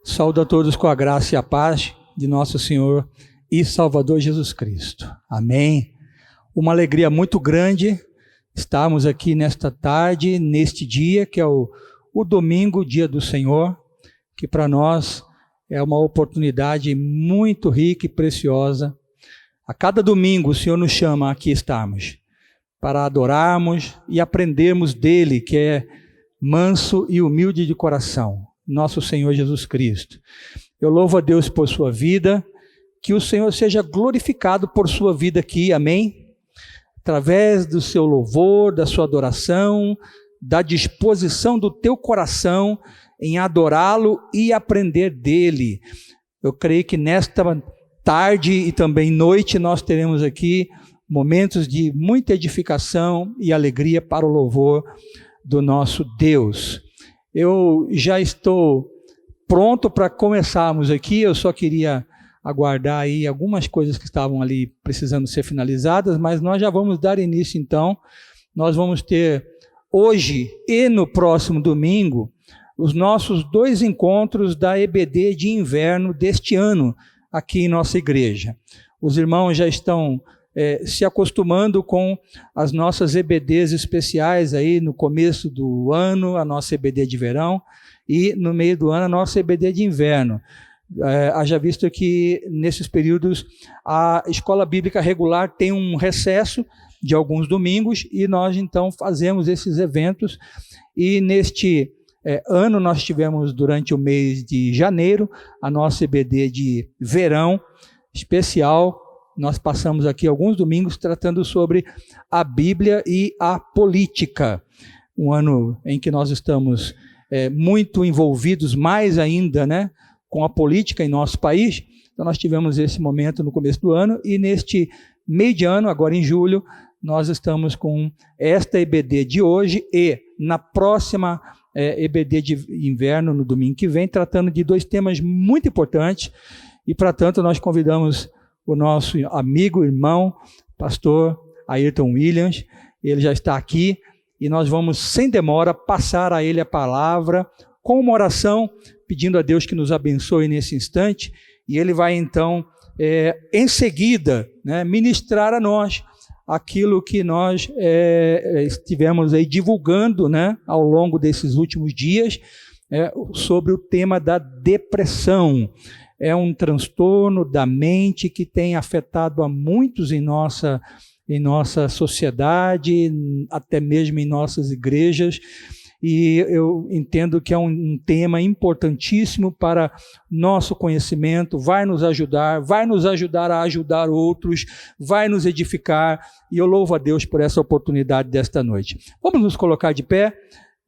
Saúdo a todos com a graça e a paz de nosso Senhor e Salvador Jesus Cristo. Amém. Uma alegria muito grande estarmos aqui nesta tarde, neste dia, que é o domingo, dia do Senhor, que para nós é uma oportunidade muito rica e preciosa. A cada domingo o Senhor nos chama aqui estarmos, para adorarmos e aprendermos dele, que é manso e humilde de coração, nosso Senhor Jesus Cristo. Eu louvo a Deus por sua vida, que o Senhor seja glorificado por sua vida aqui, amém? Através do seu louvor, da sua adoração, da disposição do teu coração em adorá-lo e aprender dele. Eu creio que nesta tarde e também noite nós teremos aqui momentos de muita edificação e alegria para o louvor do nosso Deus. Eu já estou pronto para começarmos aqui, eu só queria aguardar aí algumas coisas que estavam ali precisando ser finalizadas, mas nós já vamos dar início então. Nós vamos ter hoje e no próximo domingo os nossos 2 encontros da EBD de inverno deste ano aqui em nossa igreja. Os irmãos já estão se acostumando com as nossas EBDs especiais aí no começo do ano, a nossa EBD de verão, e no meio do ano a nossa EBD de inverno. Haja visto que nesses períodos a escola bíblica regular tem um recesso de alguns domingos e nós então fazemos esses eventos, e neste ano nós tivemos durante o mês de janeiro a nossa EBD de verão especial. Nós passamos aqui alguns domingos tratando sobre a Bíblia e a política, um ano em que nós estamos muito envolvidos mais ainda, né, com a política em nosso país. Então nós tivemos esse momento no começo do ano, e neste meio de ano, agora em julho, nós estamos com esta EBD de hoje e na próxima EBD de inverno, no domingo que vem, tratando de 2 temas muito importantes, e para tanto nós convidamos o nosso amigo, irmão, pastor Ayrton Williams. Ele já está aqui e nós vamos, sem demora, passar a ele a palavra com uma oração, pedindo a Deus que nos abençoe nesse instante, e ele vai então, em seguida, né, ministrar a nós aquilo que nós estivemos aí divulgando, né, ao longo desses últimos dias, sobre o tema da depressão. É um transtorno da mente que tem afetado a muitos em nossa sociedade, até mesmo em nossas igrejas, e eu entendo que é um tema importantíssimo para nosso conhecimento, vai nos ajudar a ajudar outros, vai nos edificar, e eu louvo a Deus por essa oportunidade desta noite. Vamos nos colocar de pé,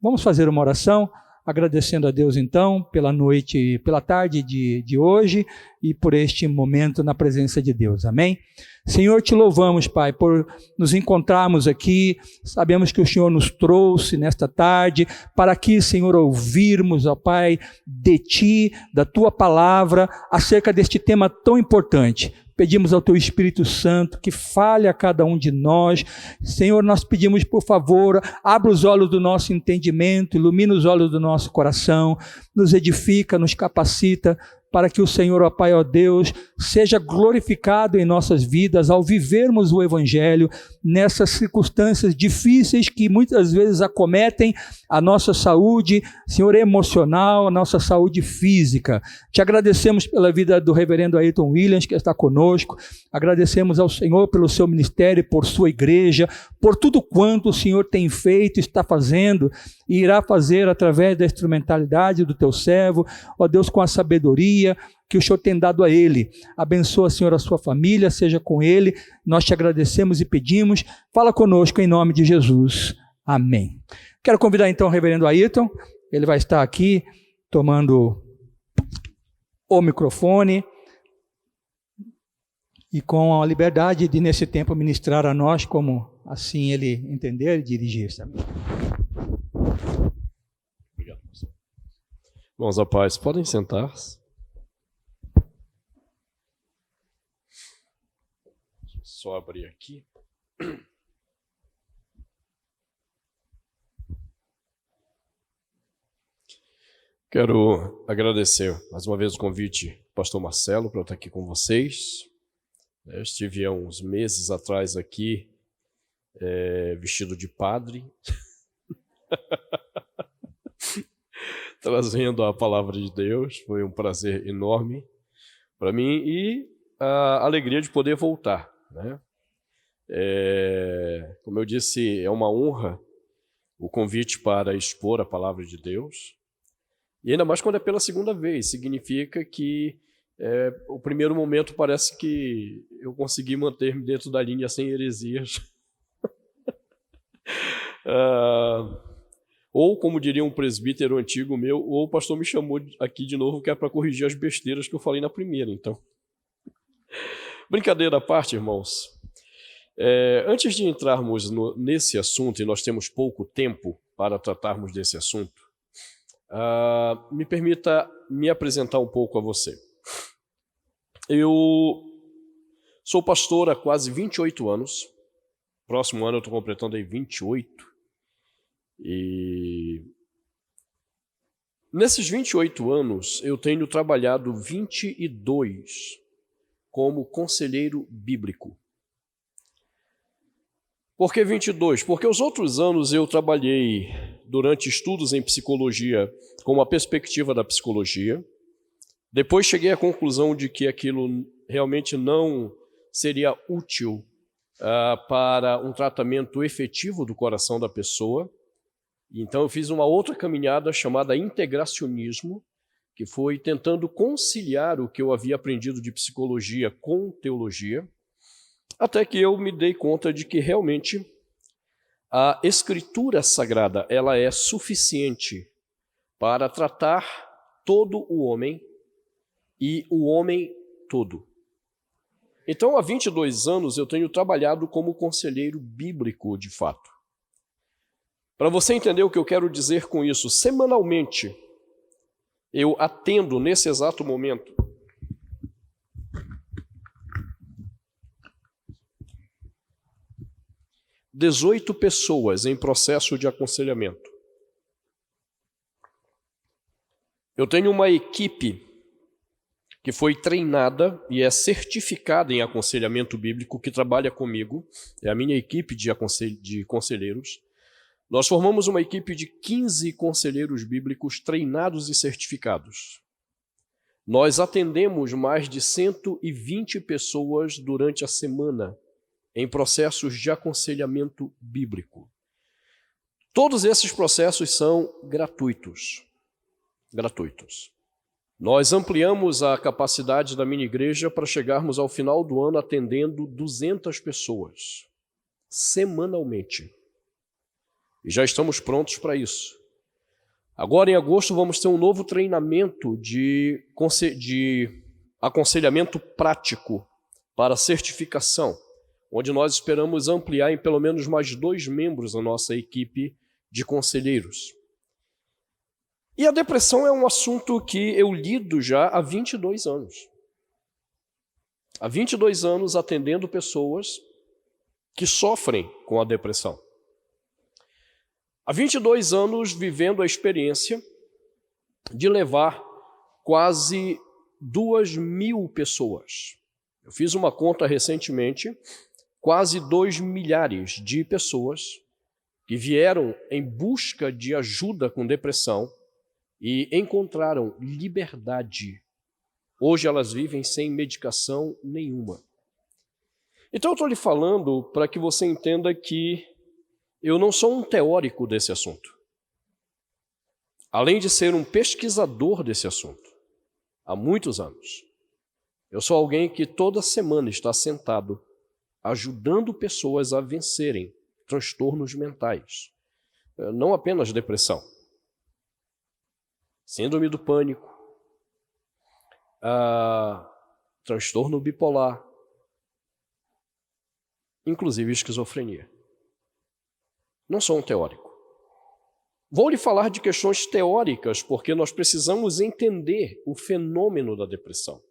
vamos fazer uma oração, agradecendo a Deus então pela noite, pela tarde de hoje e por este momento na presença de Deus, amém? Senhor, te louvamos, Pai, por nos encontrarmos aqui. Sabemos que o Senhor nos trouxe nesta tarde para aqui, Senhor, ouvirmos, ó Pai, de Ti, da Tua palavra, acerca deste tema tão importante. Pedimos ao Teu Espírito Santo que fale a cada um de nós. Senhor, nós pedimos, por favor, abra os olhos do nosso entendimento, ilumina os olhos do nosso coração, nos edifica, nos capacita, para que o Senhor, ó Pai, ó Deus, seja glorificado em nossas vidas ao vivermos o Evangelho nessas circunstâncias difíceis que muitas vezes acometem a nossa saúde, Senhor, emocional, a nossa saúde física. Te agradecemos pela vida do reverendo Ayrton Williams, que está conosco. Agradecemos ao Senhor pelo seu ministério, por sua igreja, por tudo quanto o Senhor tem feito, está fazendo e irá fazer através da instrumentalidade do teu servo, ó Deus, com a sabedoria que o Senhor tem dado a ele. Abençoa, Senhor, a sua família, seja com ele. Nós te agradecemos e pedimos. Fala conosco em nome de Jesus. Amém. Quero convidar então o reverendo Ayrton. Ele vai estar aqui tomando o microfone e com a liberdade de, nesse tempo, ministrar a nós como assim ele entender e dirigir. Obrigado, pastor. Irmãos, a paz, podem sentar-se. Só abrir aqui. Quero agradecer mais uma vez o convite do pastor Marcelo para eu estar aqui com vocês. Eu estive há uns meses atrás aqui, vestido de padre, trazendo a palavra de Deus. Foi um prazer enorme para mim e a alegria de poder voltar, né? Como eu disse, é uma honra o convite para expor a palavra de Deus. E ainda mais quando é pela segunda vez, significa que o primeiro momento parece que eu consegui manter-me dentro da linha sem heresias. Ou, como diria um presbítero antigo meu, ou o pastor me chamou aqui de novo que é para corrigir as besteiras que eu falei na primeira. Então, brincadeira à parte, irmãos. Antes de entrarmos nesse assunto, e nós temos pouco tempo para tratarmos desse assunto, me permita me apresentar um pouco a você. Eu sou pastor há quase 28 anos. Próximo ano eu estou completando aí 28. E nesses 28 anos eu tenho trabalhado 22 como conselheiro bíblico. Por que 22? Porque os outros anos eu trabalhei durante estudos em psicologia com uma perspectiva da psicologia. Depois cheguei à conclusão de que aquilo realmente não seria útil para um tratamento efetivo do coração da pessoa. Então eu fiz uma outra caminhada chamada integracionismo, que foi tentando conciliar o que eu havia aprendido de psicologia com teologia. Até que eu me dei conta de que realmente a Escritura Sagrada ela é suficiente para tratar todo o homem e o homem todo. Então, há 22 anos eu tenho trabalhado como conselheiro bíblico, de fato. Para você entender o que eu quero dizer com isso, semanalmente eu atendo nesse exato momento 18 pessoas em processo de aconselhamento. Eu tenho uma equipe que foi treinada e é certificada em aconselhamento bíblico, que trabalha comigo, é a minha equipe de conselheiros. Nós formamos uma equipe de 15 conselheiros bíblicos treinados e certificados. Nós atendemos mais de 120 pessoas durante a semana, em processos de aconselhamento bíblico. Todos esses processos são gratuitos. Nós ampliamos a capacidade da minha igreja para chegarmos ao final do ano atendendo 200 pessoas, semanalmente. E já estamos prontos para isso. Agora, em agosto, vamos ter um novo treinamento de aconselhamento prático para certificação, onde nós esperamos ampliar em pelo menos mais 2 membros da nossa equipe de conselheiros. E a depressão é um assunto que eu lido já há 22 anos. Há 22 anos atendendo pessoas que sofrem com a depressão. Há 22 anos vivendo a experiência de levar quase 2.000 pessoas. Eu fiz uma conta recentemente, quase 2 milhares de pessoas que vieram em busca de ajuda com depressão e encontraram liberdade. Hoje elas vivem sem medicação nenhuma. Então eu estou lhe falando para que você entenda que eu não sou um teórico desse assunto. Além de ser um pesquisador desse assunto, há muitos anos, eu sou alguém que toda semana está sentado ajudando pessoas a vencerem transtornos mentais. Não apenas depressão. Síndrome do pânico, transtorno bipolar, inclusive esquizofrenia. Não sou um teórico. Vou lhe falar de questões teóricas, porque nós precisamos entender o fenômeno da depressão.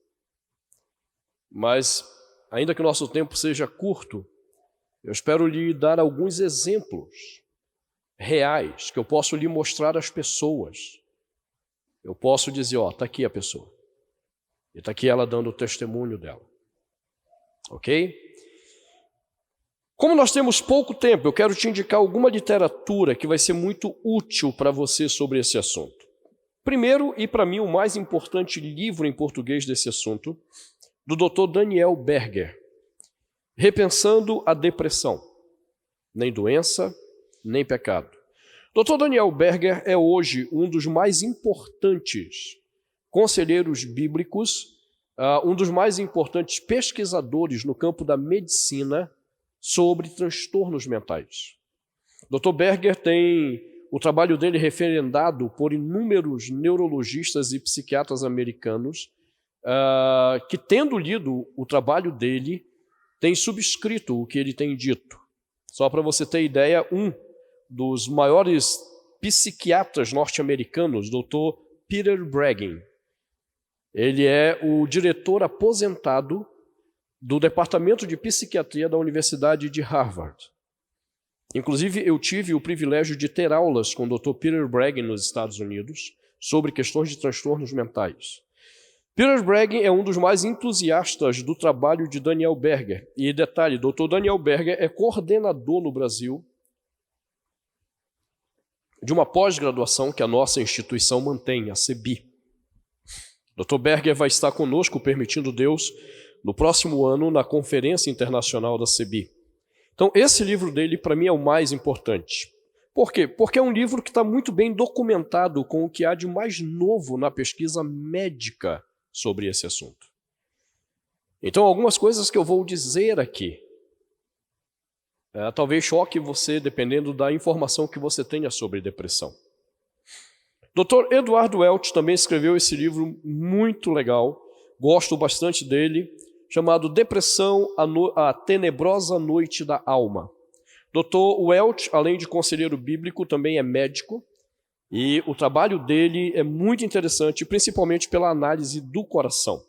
Mas, ainda que o nosso tempo seja curto, eu espero lhe dar alguns exemplos reais que eu posso lhe mostrar às pessoas. eu posso dizer, está aqui a pessoa. E está aqui ela dando o testemunho dela. Ok? Como nós temos pouco tempo, eu quero te indicar alguma literatura que vai ser muito útil para você sobre esse assunto. Primeiro, e para mim o mais importante livro em português desse assunto, do Dr. Daniel Berger, Repensando a Depressão. Nem doença, nem pecado. Dr. Daniel Berger é hoje um dos mais importantes conselheiros bíblicos, um dos mais importantes pesquisadores no campo da medicina sobre transtornos mentais. Dr. Berger tem o trabalho dele referendado por inúmeros neurologistas e psiquiatras americanos que, tendo lido o trabalho dele, têm subscrito o que ele tem dito. Só para você ter ideia, um dos maiores psiquiatras norte-americanos, Dr. Peter Breggin, ele é o diretor aposentado do Departamento de Psiquiatria da Universidade de Harvard. Inclusive, eu tive o privilégio de ter aulas com o Dr. Peter Breggin nos Estados Unidos sobre questões de transtornos mentais. Peter Breggin é um dos mais entusiastas do trabalho de Daniel Berger. E detalhe, Dr. Daniel Berger é coordenador no Brasil de uma pós-graduação que a nossa instituição mantém, a CEBI. Dr. Berger vai estar conosco, permitindo Deus, no próximo ano, na Conferência Internacional da CEBI. Então, esse livro dele, para mim, é o mais importante. Por quê? Porque é um livro que está muito bem documentado com o que há de mais novo na pesquisa médica sobre esse assunto. Então, algumas coisas que eu vou dizer aqui, talvez choque você, dependendo da informação que você tenha sobre depressão. Dr. Eduardo Welch também escreveu esse livro muito legal, gosto bastante dele, chamado Depressão, a Tenebrosa Noite da Alma. Dr. Welch, além de conselheiro bíblico, também é médico, e o trabalho dele é muito interessante, principalmente pela análise do coração.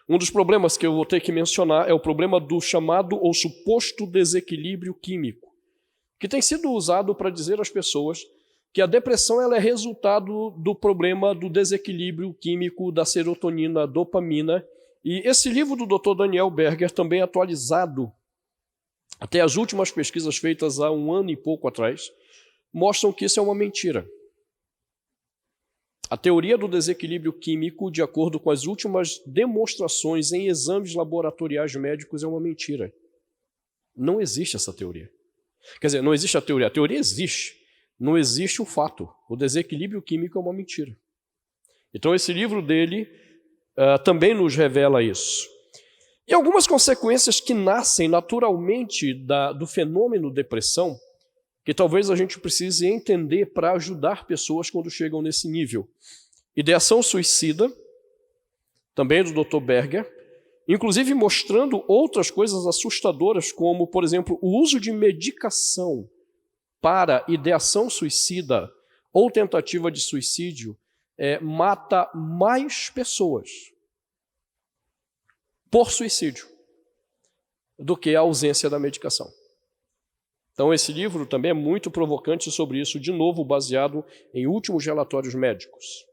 Um dos problemas que eu vou ter que mencionar é o problema do chamado ou suposto desequilíbrio químico, que tem sido usado para dizer às pessoas que a depressão ela é resultado do problema do desequilíbrio químico da serotonina, dopamina. E esse livro do Dr. Daniel Berger, também atualizado até as últimas pesquisas feitas há 1 ano e pouco atrás, mostram que isso é uma mentira. A teoria do desequilíbrio químico, de acordo com as últimas demonstrações em exames laboratoriais médicos, é uma mentira. Não existe essa teoria. Quer dizer, não existe a teoria existe. Não existe o fato. O desequilíbrio químico é uma mentira. Então, esse livro dele também nos revela isso. E algumas consequências que nascem naturalmente do fenômeno depressão, que talvez a gente precise entender para ajudar pessoas quando chegam nesse nível. Ideação suicida, também do Dr. Berger, inclusive mostrando outras coisas assustadoras, como, por exemplo, o uso de medicação para ideação suicida ou tentativa de suicídio mata mais pessoas por suicídio do que a ausência da medicação. Então, esse livro também é muito provocante sobre isso, de novo, baseado em últimos relatórios médicos.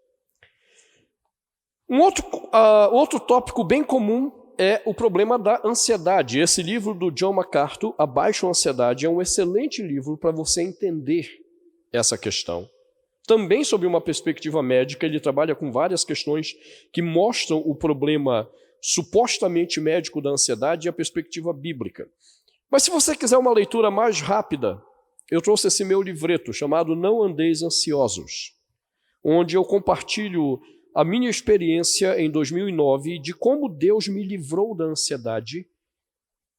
Um outro tópico bem comum é o problema da ansiedade. Esse livro do John MacArthur, Abaixo a Ansiedade, é um excelente livro para você entender essa questão. Também sob uma perspectiva médica, ele trabalha com várias questões que mostram o problema supostamente médico da ansiedade e a perspectiva bíblica. Mas se você quiser uma leitura mais rápida, eu trouxe esse meu livreto chamado Não Andeis Ansiosos, onde eu compartilho a minha experiência em 2009 de como Deus me livrou da ansiedade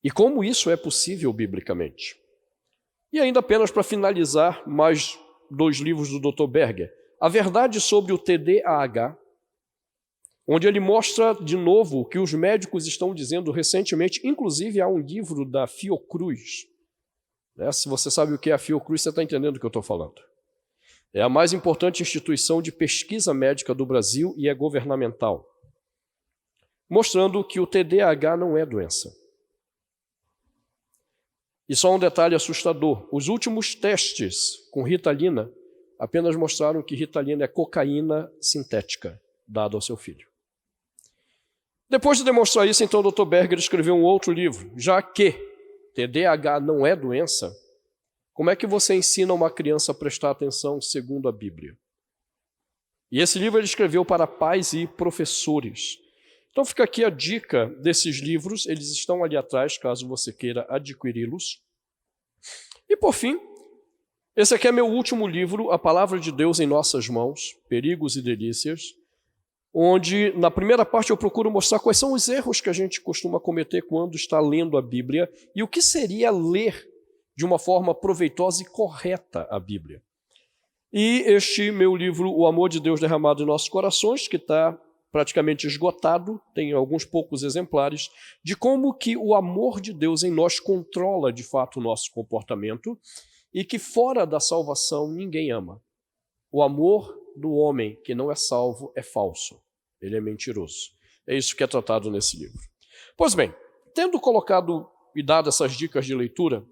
e como isso é possível biblicamente. E ainda apenas para finalizar, mais 2 livros do Dr. Berger, A Verdade sobre o TDAH, onde ele mostra de novo o que os médicos estão dizendo recentemente, inclusive há um livro da Fiocruz. Se você sabe o que é a Fiocruz, você está entendendo o que eu estou falando. É a mais importante instituição de pesquisa médica do Brasil e é governamental, mostrando que o TDAH não é doença. E só um detalhe assustador, os últimos testes com Ritalina apenas mostraram que Ritalina é cocaína sintética dada ao seu filho. Depois de demonstrar isso, então, o Dr. Berger escreveu um outro livro. Já que TDAH não é doença, como é que você ensina uma criança a prestar atenção segundo a Bíblia? E esse livro ele escreveu para pais e professores. Então fica aqui a dica desses livros, eles estão ali atrás, caso você queira adquiri-los. E por fim, esse aqui é meu último livro, A Palavra de Deus em Nossas Mãos, Perigos e Delícias, onde na primeira parte eu procuro mostrar quais são os erros que a gente costuma cometer quando está lendo a Bíblia e o que seria ler de uma forma proveitosa e correta a Bíblia. E este meu livro, O Amor de Deus Derramado em Nossos Corações, que está praticamente esgotado, tem alguns poucos exemplares, de como que o amor de Deus em nós controla de fato o nosso comportamento e que fora da salvação ninguém ama. O amor do homem que não é salvo é falso, ele é mentiroso. É isso que é tratado nesse livro. Pois bem, tendo colocado e dado essas dicas de leitura,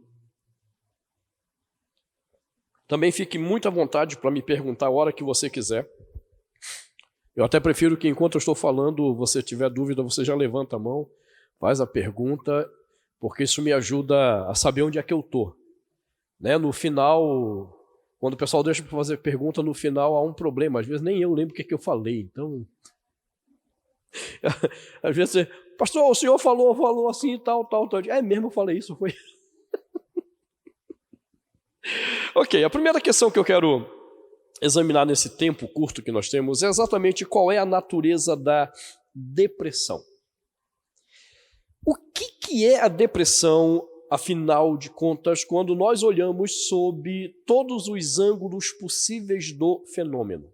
também fique muito à vontade para me perguntar a hora que você quiser. Eu até prefiro que enquanto eu estou falando, você tiver dúvida, você já levanta a mão, faz a pergunta, porque isso me ajuda a saber onde é que eu estou. Né? No final, quando o pessoal deixa para fazer pergunta, no final há um problema. Às vezes nem eu lembro o que eu falei. Então, às vezes você, pastor, o senhor falou assim, tal. É mesmo, eu falei isso, foi... Ok, a primeira questão que eu quero examinar nesse tempo curto que nós temos é exatamente qual é a natureza da depressão. O que é a depressão, afinal de contas, quando nós olhamos sob todos os ângulos possíveis do fenômeno?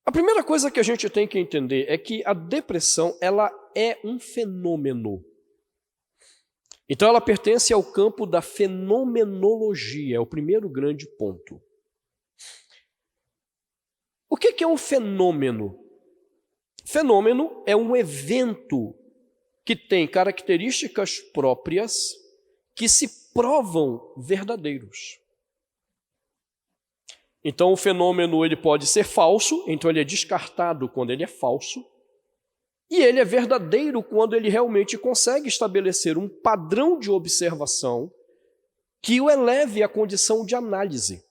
A primeira coisa que a gente tem que entender é que a depressão ela é um fenômeno. Então ela pertence ao campo da fenomenologia, é o primeiro grande ponto. O que é um fenômeno? Fenômeno é um evento que tem características próprias que se provam verdadeiros. Então o fenômeno ele pode ser falso, então ele é descartado quando ele é falso, e ele é verdadeiro quando ele realmente consegue estabelecer um padrão de observação que o eleve à condição de análise.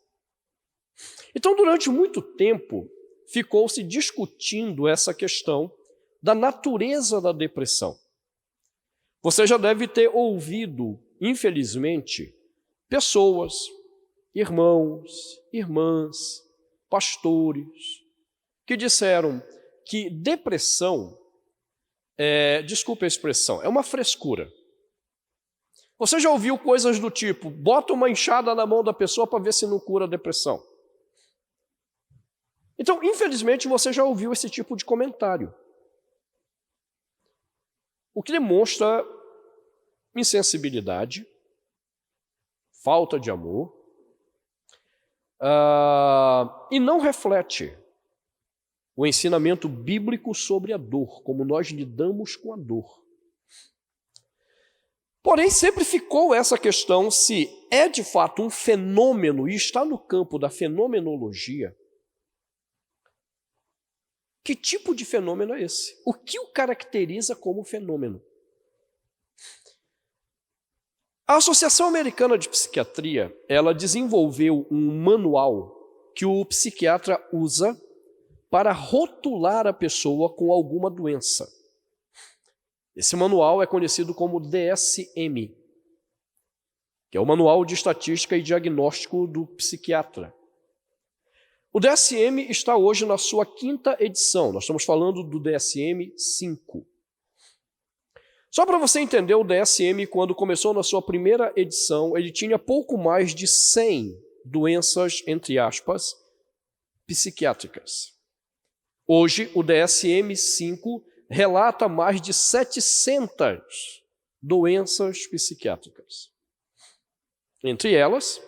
Então, durante muito tempo, ficou-se discutindo essa questão da natureza da depressão. Você já deve ter ouvido, infelizmente, pessoas, irmãos, irmãs, pastores, que disseram que depressão desculpe a expressão, é uma frescura. Você já ouviu coisas do tipo, bota uma enxada na mão da pessoa para ver se não cura a depressão. Então, infelizmente, você já ouviu esse tipo de comentário. O que demonstra insensibilidade, falta de amor, e não reflete o ensinamento bíblico sobre a dor, como nós lidamos com a dor. Porém, sempre ficou essa questão se é de fato um fenômeno e está no campo da fenomenologia. Que tipo de fenômeno é esse? O que o caracteriza como fenômeno? A Associação Americana de Psiquiatria, ela desenvolveu um manual que o psiquiatra usa para rotular a pessoa com alguma doença. Esse manual é conhecido como DSM, que é o Manual de Estatística e Diagnóstico do Psiquiatra. O DSM está hoje na sua 5ª edição, nós estamos falando do DSM-5. Só para você entender, o DSM, quando começou na sua primeira edição, ele tinha pouco mais de 100 doenças, entre aspas, psiquiátricas. Hoje, o DSM-5 relata mais de 700 doenças psiquiátricas. Entre elas,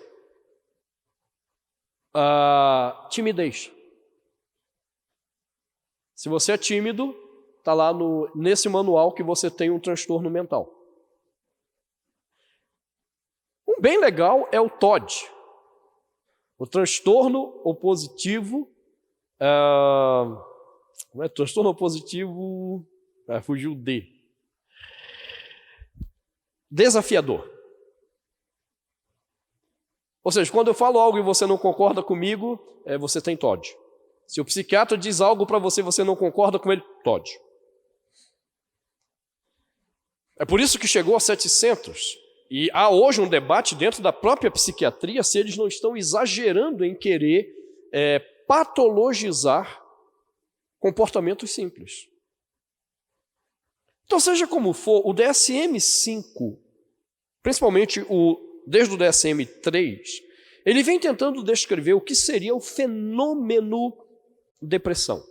a timidez. Se você é tímido, está lá nesse manual que você tem um transtorno mental. Um bem legal é o TOD. O transtorno opositivo... Como é? Transtorno opositivo... fugiu D. Desafiador. Ou seja, quando eu falo algo e você não concorda comigo, você tem TOD. Se o psiquiatra diz algo para você e você não concorda com ele, TOD. É por isso que chegou a 700. E há hoje um debate dentro da própria psiquiatria se eles não estão exagerando em querer patologizar comportamentos simples. Então, seja como for, o DSM-5, principalmente desde o DSM-3, ele vem tentando descrever o que seria o fenômeno depressão.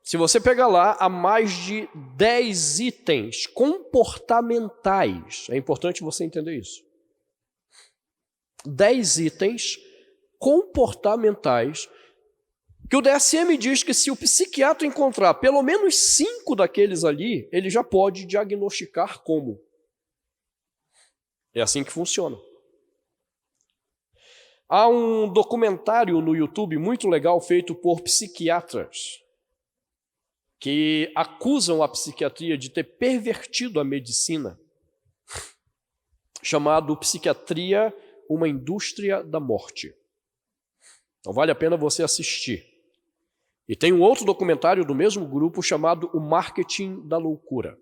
Se você pegar lá, há mais de 10 itens comportamentais. É importante você entender isso. 10 itens comportamentais que o DSM diz que se o psiquiatra encontrar pelo menos 5 daqueles ali, ele já pode diagnosticar como. É assim que funciona. Há um documentário no YouTube muito legal feito por psiquiatras que acusam a psiquiatria de ter pervertido a medicina, chamado Psiquiatria, uma Indústria da Morte. Então vale a pena você assistir. E tem um outro documentário do mesmo grupo chamado O Marketing da Loucura.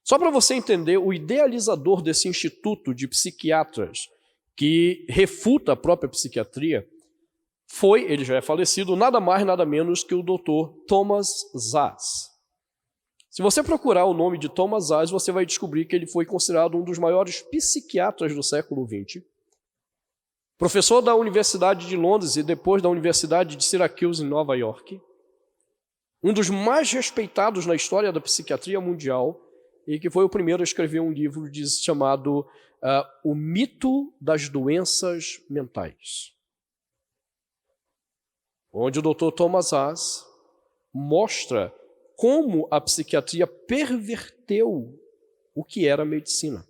Só para você entender, o idealizador desse instituto de psiquiatras que refuta a própria psiquiatria ele já é falecido, nada mais, nada menos que o Dr. Thomas Szasz. Se você procurar o nome de Thomas Szasz, você vai descobrir que ele foi considerado um dos maiores psiquiatras do século XX, professor da Universidade de Londres e depois da Universidade de Syracuse, em Nova York, um dos mais respeitados na história da psiquiatria mundial e que foi o primeiro a escrever um livro chamado O Mito das Doenças Mentais, onde o Dr. Thomas Szasz mostra como a psiquiatria perverteu o que era a medicina.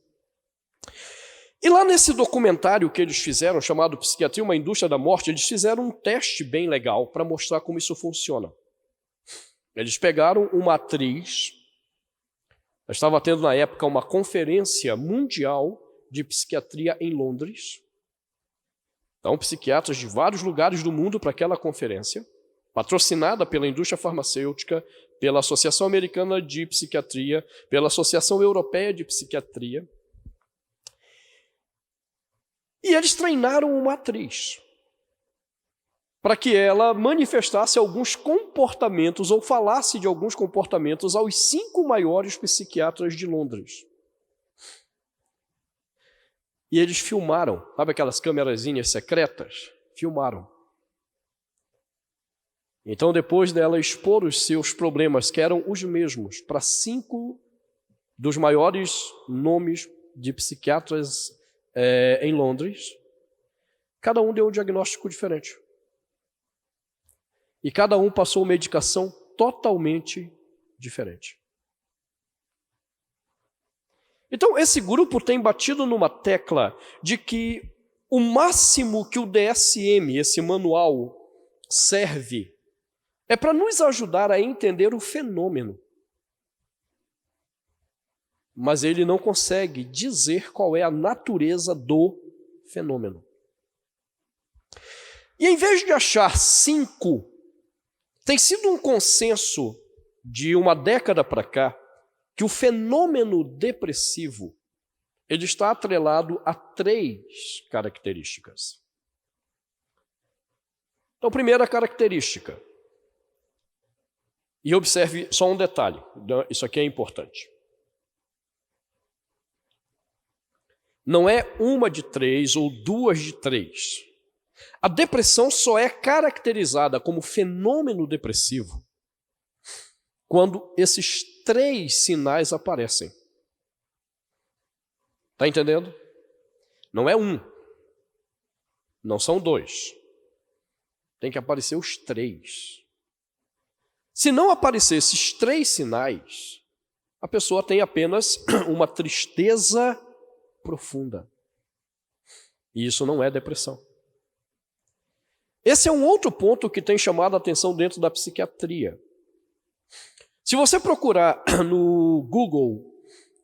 E lá nesse documentário que eles fizeram, chamado Psiquiatria, uma Indústria da Morte, eles fizeram um teste bem legal para mostrar como isso funciona. Eles pegaram uma atriz, estava tendo na época uma conferência mundial de psiquiatria em Londres. Então, psiquiatras de vários lugares do mundo para aquela conferência, patrocinada pela indústria farmacêutica, pela Associação Americana de Psiquiatria, pela Associação Europeia de Psiquiatria. E eles treinaram uma atriz para que ela manifestasse alguns comportamentos ou falasse de alguns comportamentos aos 5 maiores psiquiatras de Londres. E eles filmaram, sabe aquelas câmerazinhas secretas? Filmaram. Então, depois dela expor os seus problemas, que eram os mesmos, para 5 dos maiores nomes de psiquiatras em Londres, cada um deu um diagnóstico diferente. E cada um passou medicação totalmente diferente. Então, esse grupo tem batido numa tecla de que o máximo que o DSM, esse manual, serve é para nos ajudar a entender o fenômeno. Mas ele não consegue dizer qual é a natureza do fenômeno. E em vez de achar 5, tem sido um consenso de uma década para cá que o fenômeno depressivo ele está atrelado a 3 características. Então, primeira característica. E observe só um detalhe, isso aqui é importante. Não é uma de 3 ou 2 de 3. A depressão só é caracterizada como fenômeno depressivo quando esses 3 sinais aparecem. Está entendendo? Não é 1. Não são 2. Tem que aparecer os 3. Se não aparecer esses 3 sinais, a pessoa tem apenas uma tristeza profunda. E isso não é depressão. Esse é um outro ponto que tem chamado a atenção dentro da psiquiatria. Se você procurar no Google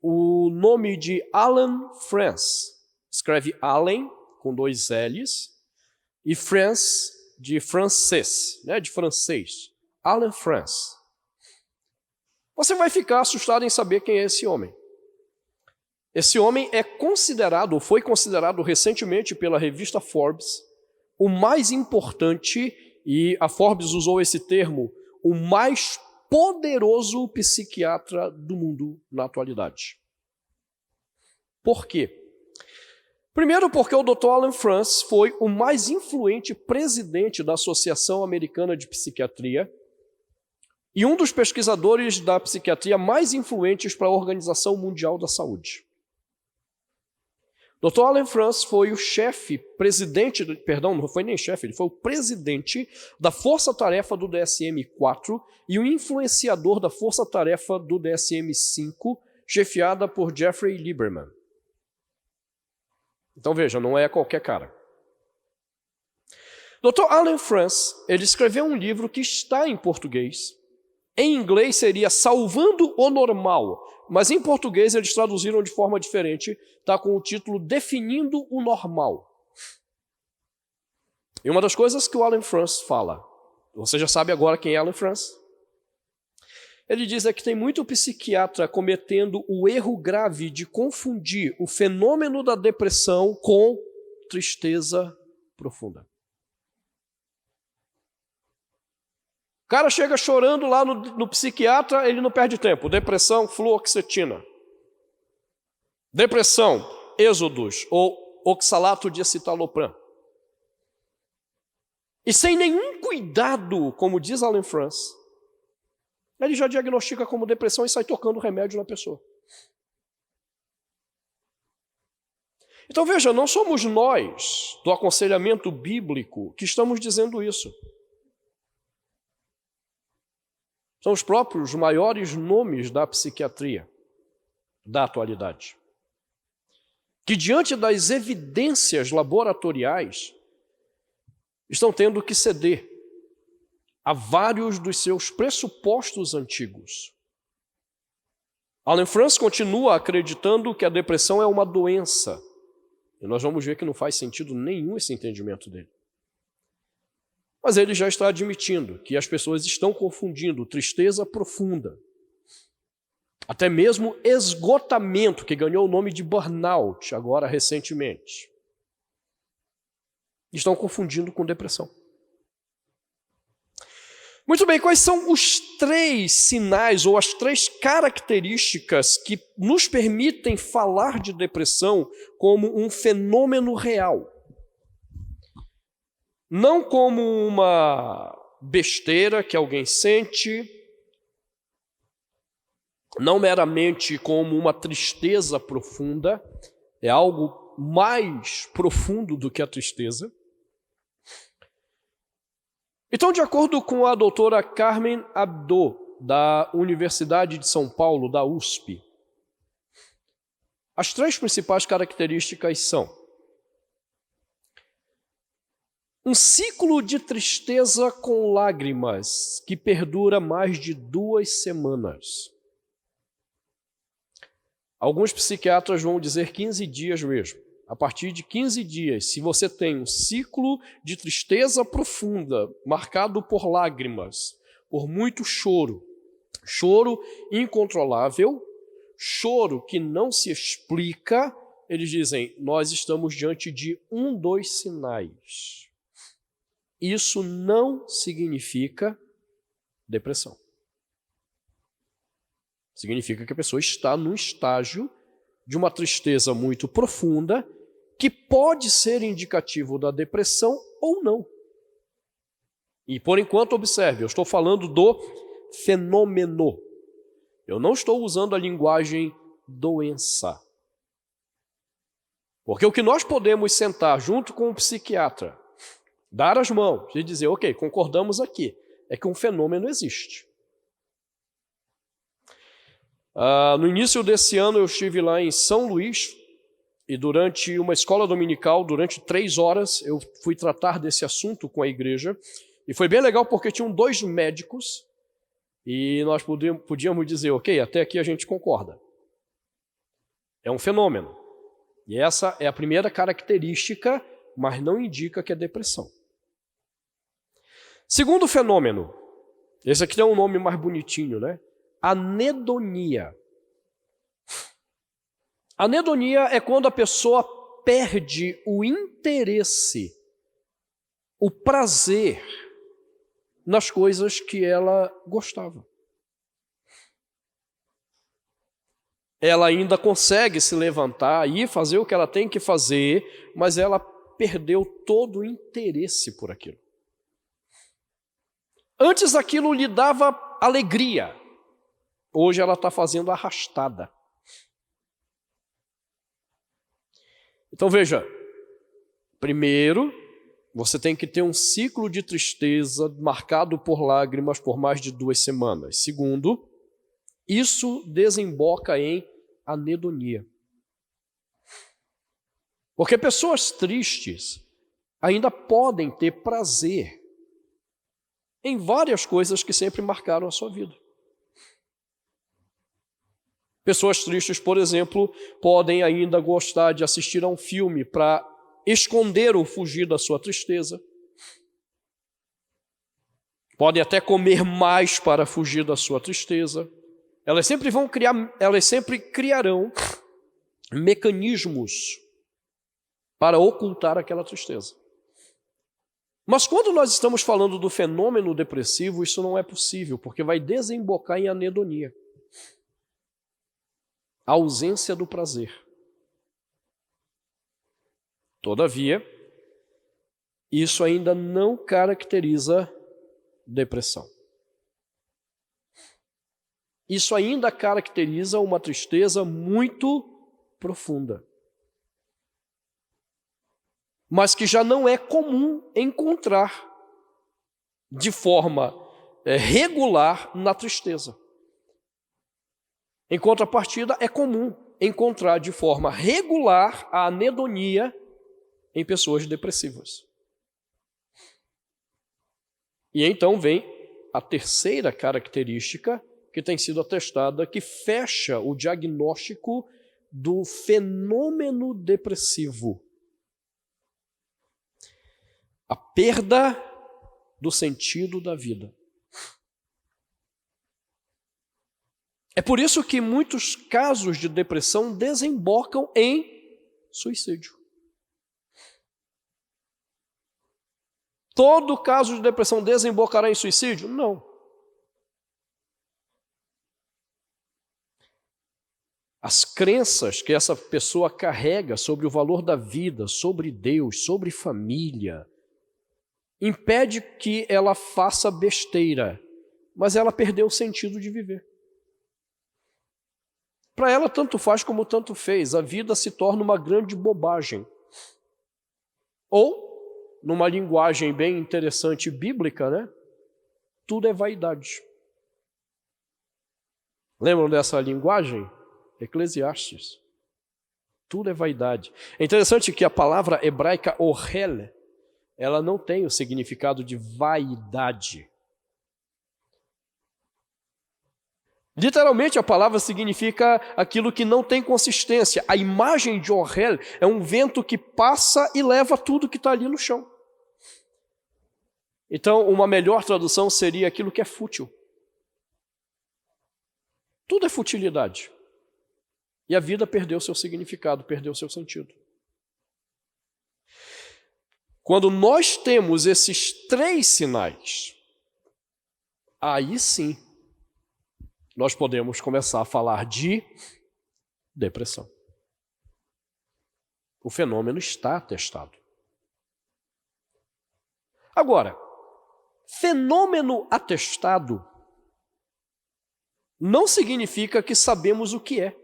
o nome de Alan France, escreve Allen com 2 L's e France de francês, né, de francês, Alan France. Você vai ficar assustado em saber quem é esse homem. Esse homem é considerado, ou foi considerado recentemente pela revista Forbes, o mais importante, e a Forbes usou esse termo, o mais poderoso psiquiatra do mundo na atualidade. Por quê? Primeiro porque o Dr. Alan France foi o mais influente presidente da Associação Americana de Psiquiatria e um dos pesquisadores da psiquiatria mais influentes para a Organização Mundial da Saúde. Dr. Alan France foi o não foi nem chefe, ele foi o presidente da força-tarefa do DSM-4 e o influenciador da força-tarefa do DSM-5, chefiada por Jeffrey Lieberman. Então veja, não é qualquer cara. Dr. Alan France, ele escreveu um livro que está em português. Em inglês seria Salvando o Normal, mas em português eles traduziram de forma diferente, está com o título Definindo o Normal. E uma das coisas que o Alan France fala, você já sabe agora quem é Alan France? Ele diz que tem muito psiquiatra cometendo o erro grave de confundir o fenômeno da depressão com tristeza profunda. O cara chega chorando lá no psiquiatra, ele não perde tempo. Depressão, fluoxetina. Depressão, êxodos ou oxalato de escitalopram. E sem nenhum cuidado, como diz Alan France, ele já diagnostica como depressão e sai tocando remédio na pessoa. Então veja, não somos nós, do aconselhamento bíblico, que estamos dizendo isso. São os próprios maiores nomes da psiquiatria da atualidade, que diante das evidências laboratoriais estão tendo que ceder a vários dos seus pressupostos antigos. Alan France continua acreditando que a depressão é uma doença, e nós vamos ver que não faz sentido nenhum esse entendimento dele. Mas ele já está admitindo que as pessoas estão confundindo tristeza profunda, até mesmo esgotamento, que ganhou o nome de burnout agora recentemente. Estão confundindo com depressão. Muito bem, quais são os 3 sinais ou as 3 características que nos permitem falar de depressão como um fenômeno real? Não como uma besteira que alguém sente, não meramente como uma tristeza profunda, é algo mais profundo do que a tristeza. Então, de acordo com a doutora Carmen Abdo, da Universidade de São Paulo, da USP, as 3 principais características são um ciclo de tristeza com lágrimas que perdura mais de 2 semanas. Alguns psiquiatras vão dizer 15 dias mesmo. A partir de 15 dias, se você tem um ciclo de tristeza profunda, marcado por lágrimas, por muito choro, choro incontrolável, choro que não se explica, eles dizem, nós estamos diante de 2 sinais. Isso não significa depressão. Significa que a pessoa está num estágio de uma tristeza muito profunda que pode ser indicativo da depressão ou não. E por enquanto, observe, eu estou falando do fenômeno. Eu não estou usando a linguagem doença. Porque o que nós podemos sentar junto com o psiquiatra, dar as mãos e dizer, ok, concordamos aqui, é que um fenômeno existe. No início desse ano eu estive lá em São Luís, E durante uma escola dominical, durante 3 horas, eu fui tratar desse assunto com a igreja. E foi bem legal porque tinham 2 médicos e nós podíamos dizer, ok, até aqui a gente concorda. É um fenômeno. E essa é a primeira característica, mas não indica que é depressão. Segundo fenômeno, esse aqui é um nome mais bonitinho, né? Anedonia. Anedonia é quando a pessoa perde o interesse, o prazer nas coisas que ela gostava. Ela ainda consegue se levantar e fazer o que ela tem que fazer, mas ela perdeu todo o interesse por aquilo. Antes aquilo lhe dava alegria, hoje ela está fazendo arrastada. Então veja, primeiro, você tem que ter um ciclo de tristeza marcado por lágrimas por mais de 2 semanas. Segundo, isso desemboca em anedonia. Porque pessoas tristes ainda podem ter prazer em várias coisas que sempre marcaram a sua vida. Pessoas tristes, por exemplo, podem ainda gostar de assistir a um filme para esconder ou fugir da sua tristeza. Podem até comer mais para fugir da sua tristeza. Elas sempre criarão mecanismos para ocultar aquela tristeza. Mas quando nós estamos falando do fenômeno depressivo, isso não é possível, porque vai desembocar em anedonia. A ausência do prazer. Todavia, isso ainda não caracteriza depressão. Isso ainda caracteriza uma tristeza muito profunda, mas que já não é comum encontrar de forma regular na tristeza. Em contrapartida, é comum encontrar de forma regular a anedonia em pessoas depressivas. E então vem a terceira característica que tem sido atestada, que fecha o diagnóstico do fenômeno depressivo. A perda do sentido da vida. É por isso que muitos casos de depressão desembocam em suicídio. Todo caso de depressão desembocará em suicídio? Não. As crenças que essa pessoa carrega sobre o valor da vida, sobre Deus, sobre família, impede que ela faça besteira, mas ela perdeu o sentido de viver. Para ela, tanto faz como tanto fez. A vida se torna uma grande bobagem. Ou, numa linguagem bem interessante bíblica, né? Tudo é vaidade. Lembram dessa linguagem? Eclesiastes. Tudo é vaidade. É interessante que a palavra hebraica ohel, ela não tem o significado de vaidade. Literalmente a palavra significa aquilo que não tem consistência. A imagem de ohel é um vento que passa e leva tudo que está ali no chão. Então, uma melhor tradução seria aquilo que é fútil. Tudo é futilidade. E a vida perdeu seu significado, perdeu seu sentido. Quando nós temos esses 3 sinais, aí sim, nós podemos começar a falar de depressão. O fenômeno está atestado. Agora, fenômeno atestado não significa que sabemos o que é.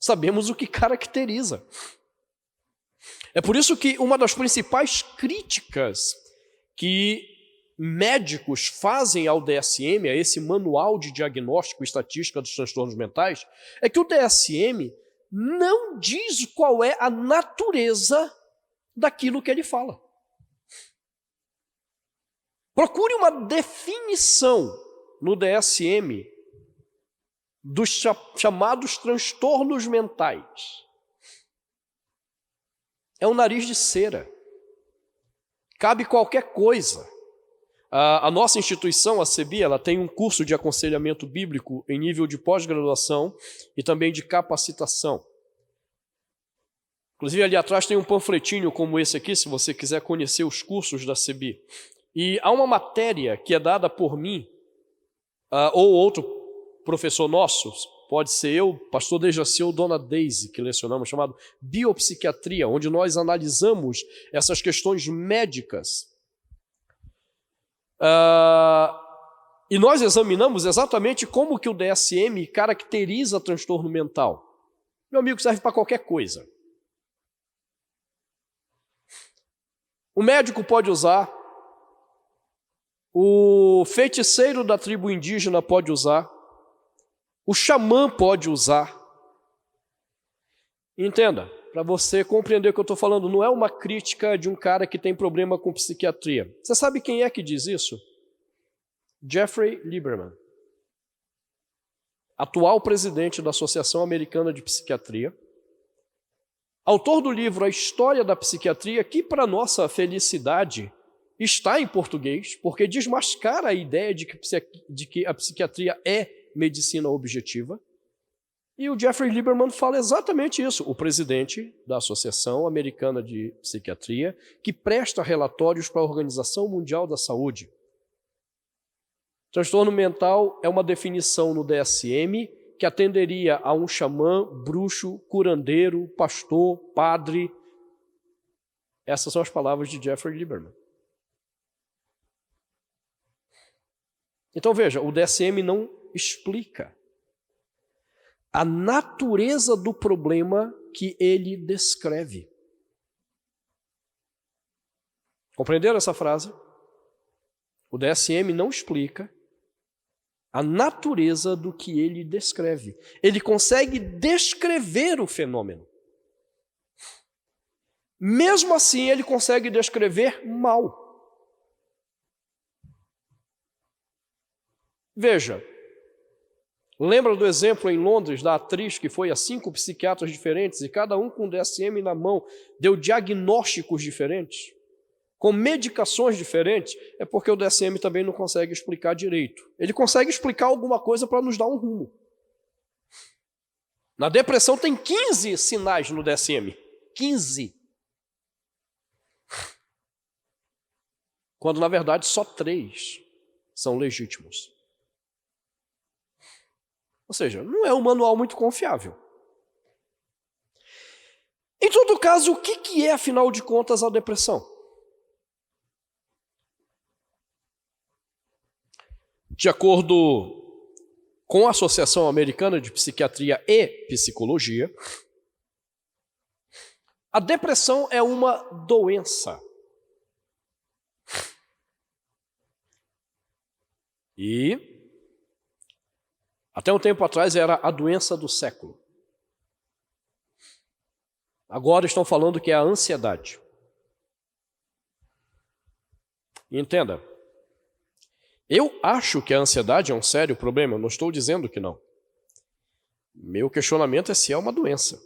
Sabemos o que caracteriza. É por isso que uma das principais críticas que médicos fazem ao DSM, a esse manual de diagnóstico e estatística dos transtornos mentais, é que o DSM não diz qual é a natureza daquilo que ele fala. Procure uma definição no DSM dos chamados transtornos mentais. É um nariz de cera. Cabe qualquer coisa. A nossa instituição, a CEBI, ela tem um curso de aconselhamento bíblico em nível de pós-graduação e também de capacitação. Inclusive, ali atrás tem um panfletinho como esse aqui, se você quiser conhecer os cursos da CEBI. E há uma matéria que é dada por mim, ou outro professor nosso, pode ser eu, pastor Dejaci ou dona Daisy, que lecionamos, chamado Biopsiquiatria, onde nós analisamos essas questões médicas. E nós examinamos exatamente como que o DSM caracteriza transtorno mental. Meu amigo, serve para qualquer coisa. O médico pode usar, o feiticeiro da tribo indígena pode usar, o xamã pode usar. Entenda, para você compreender o que eu estou falando, não é uma crítica de um cara que tem problema com psiquiatria. Você sabe quem é que diz isso? Jeffrey Lieberman, atual presidente da Associação Americana de Psiquiatria, autor do livro A História da Psiquiatria, que, para nossa felicidade, está em português, porque desmascara a ideia de que a psiquiatria é medicina objetiva. E o Jeffrey Lieberman fala exatamente isso, o presidente da Associação Americana de Psiquiatria, que presta relatórios para a Organização Mundial da Saúde. Transtorno mental é uma definição no DSM que atenderia a um xamã, bruxo, curandeiro, pastor, padre. Essas são as palavras de Jeffrey Lieberman. Então veja, o DSM não explica a natureza do problema que ele descreve. Compreenderam essa frase? O DSM não explica a natureza do que ele descreve. Ele consegue descrever o fenômeno. Mesmo assim, ele consegue descrever mal. Veja, lembra do exemplo em Londres da atriz que foi a 5 psiquiatras diferentes e cada um com DSM na mão deu diagnósticos diferentes? Com medicações diferentes, é porque o DSM também não consegue explicar direito. Ele consegue explicar alguma coisa para nos dar um rumo. Na depressão tem 15 sinais no DSM. 15. Quando, na verdade, só 3 são legítimos. Ou seja, não é um manual muito confiável. Em todo caso, o que é, afinal de contas, a depressão? De acordo com a Associação Americana de Psiquiatria e Psicologia, a depressão é uma doença. E, até um tempo atrás, era a doença do século. Agora estão falando que é a ansiedade. Entenda. Eu acho que a ansiedade é um sério problema, eu não estou dizendo que não. Meu questionamento é se é uma doença.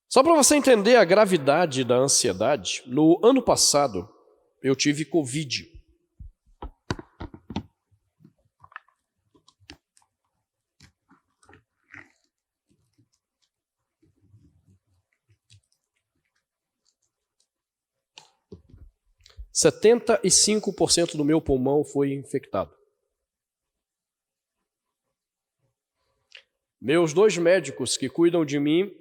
Só para você entender a gravidade da ansiedade, no ano passado eu tive Covid. – 75% do meu pulmão foi infectado. Meus 2 médicos que cuidam de mim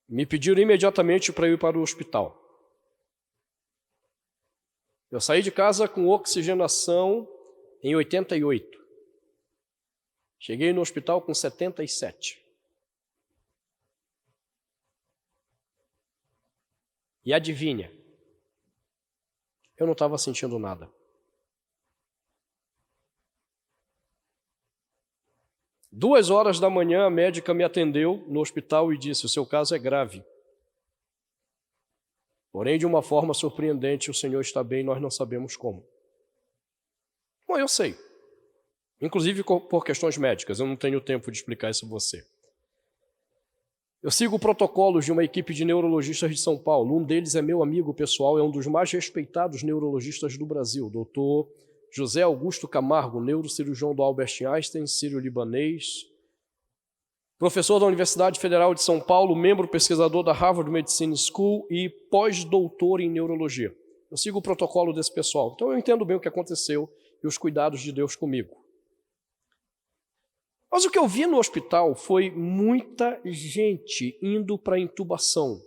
me pediram imediatamente para ir para o hospital. Eu saí de casa com oxigenação em 88. Cheguei no hospital com 77. E adivinha? Eu não estava sentindo nada. 2h da manhã, a médica me atendeu no hospital e disse: o seu caso é grave. Porém, de uma forma surpreendente, o senhor está bem, nós não sabemos como. Bom, eu sei. Inclusive por questões médicas, eu não tenho tempo de explicar isso a você. Eu sigo protocolos de uma equipe de neurologistas de São Paulo. Um deles é meu amigo pessoal, é um dos mais respeitados neurologistas do Brasil, Dr. José Augusto Camargo, neurocirurgião do Albert Einstein, sírio-libanês, professor da Universidade Federal de São Paulo, membro pesquisador da Harvard Medical School e pós-doutor em neurologia. Eu sigo o protocolo desse pessoal, então eu entendo bem o que aconteceu e os cuidados de Deus comigo. Mas o que eu vi no hospital foi muita gente indo para a intubação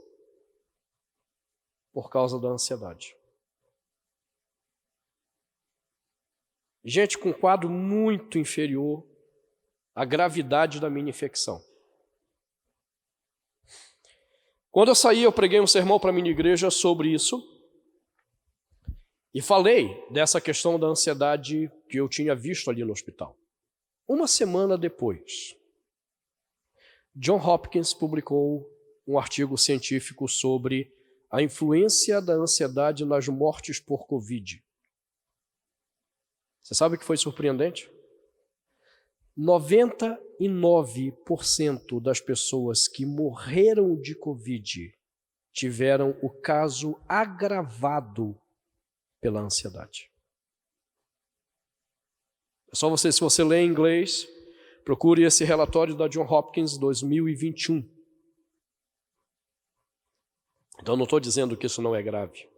por causa da ansiedade. Gente com quadro muito inferior à gravidade da minha infecção. Quando eu saí, eu preguei um sermão para a minha igreja sobre isso e falei dessa questão da ansiedade que eu tinha visto ali no hospital. Uma semana depois, John Hopkins publicou um artigo científico sobre a influência da ansiedade nas mortes por Covid. Você sabe o que foi surpreendente? 99% das pessoas que morreram de Covid tiveram o caso agravado pela ansiedade. É só você, se você lê em inglês, procure esse relatório da John Hopkins 2021. Então não estou dizendo que isso não é grave.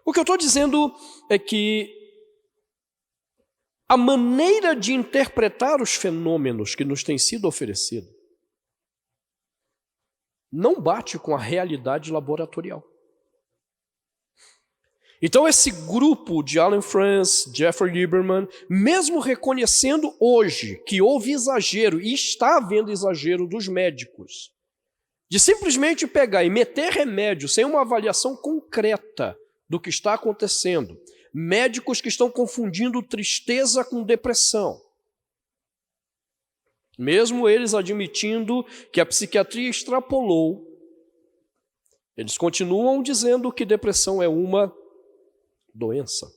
O que eu estou dizendo é que a maneira de interpretar os fenômenos que nos tem sido oferecido não bate com a realidade laboratorial. Então esse grupo de Alan Franz, Jeffrey Lieberman, mesmo reconhecendo hoje que houve exagero, e está havendo exagero dos médicos, de simplesmente pegar e meter remédio sem uma avaliação concreta do que está acontecendo, médicos que estão confundindo tristeza com depressão, mesmo eles admitindo que a psiquiatria extrapolou, eles continuam dizendo que depressão é uma doença.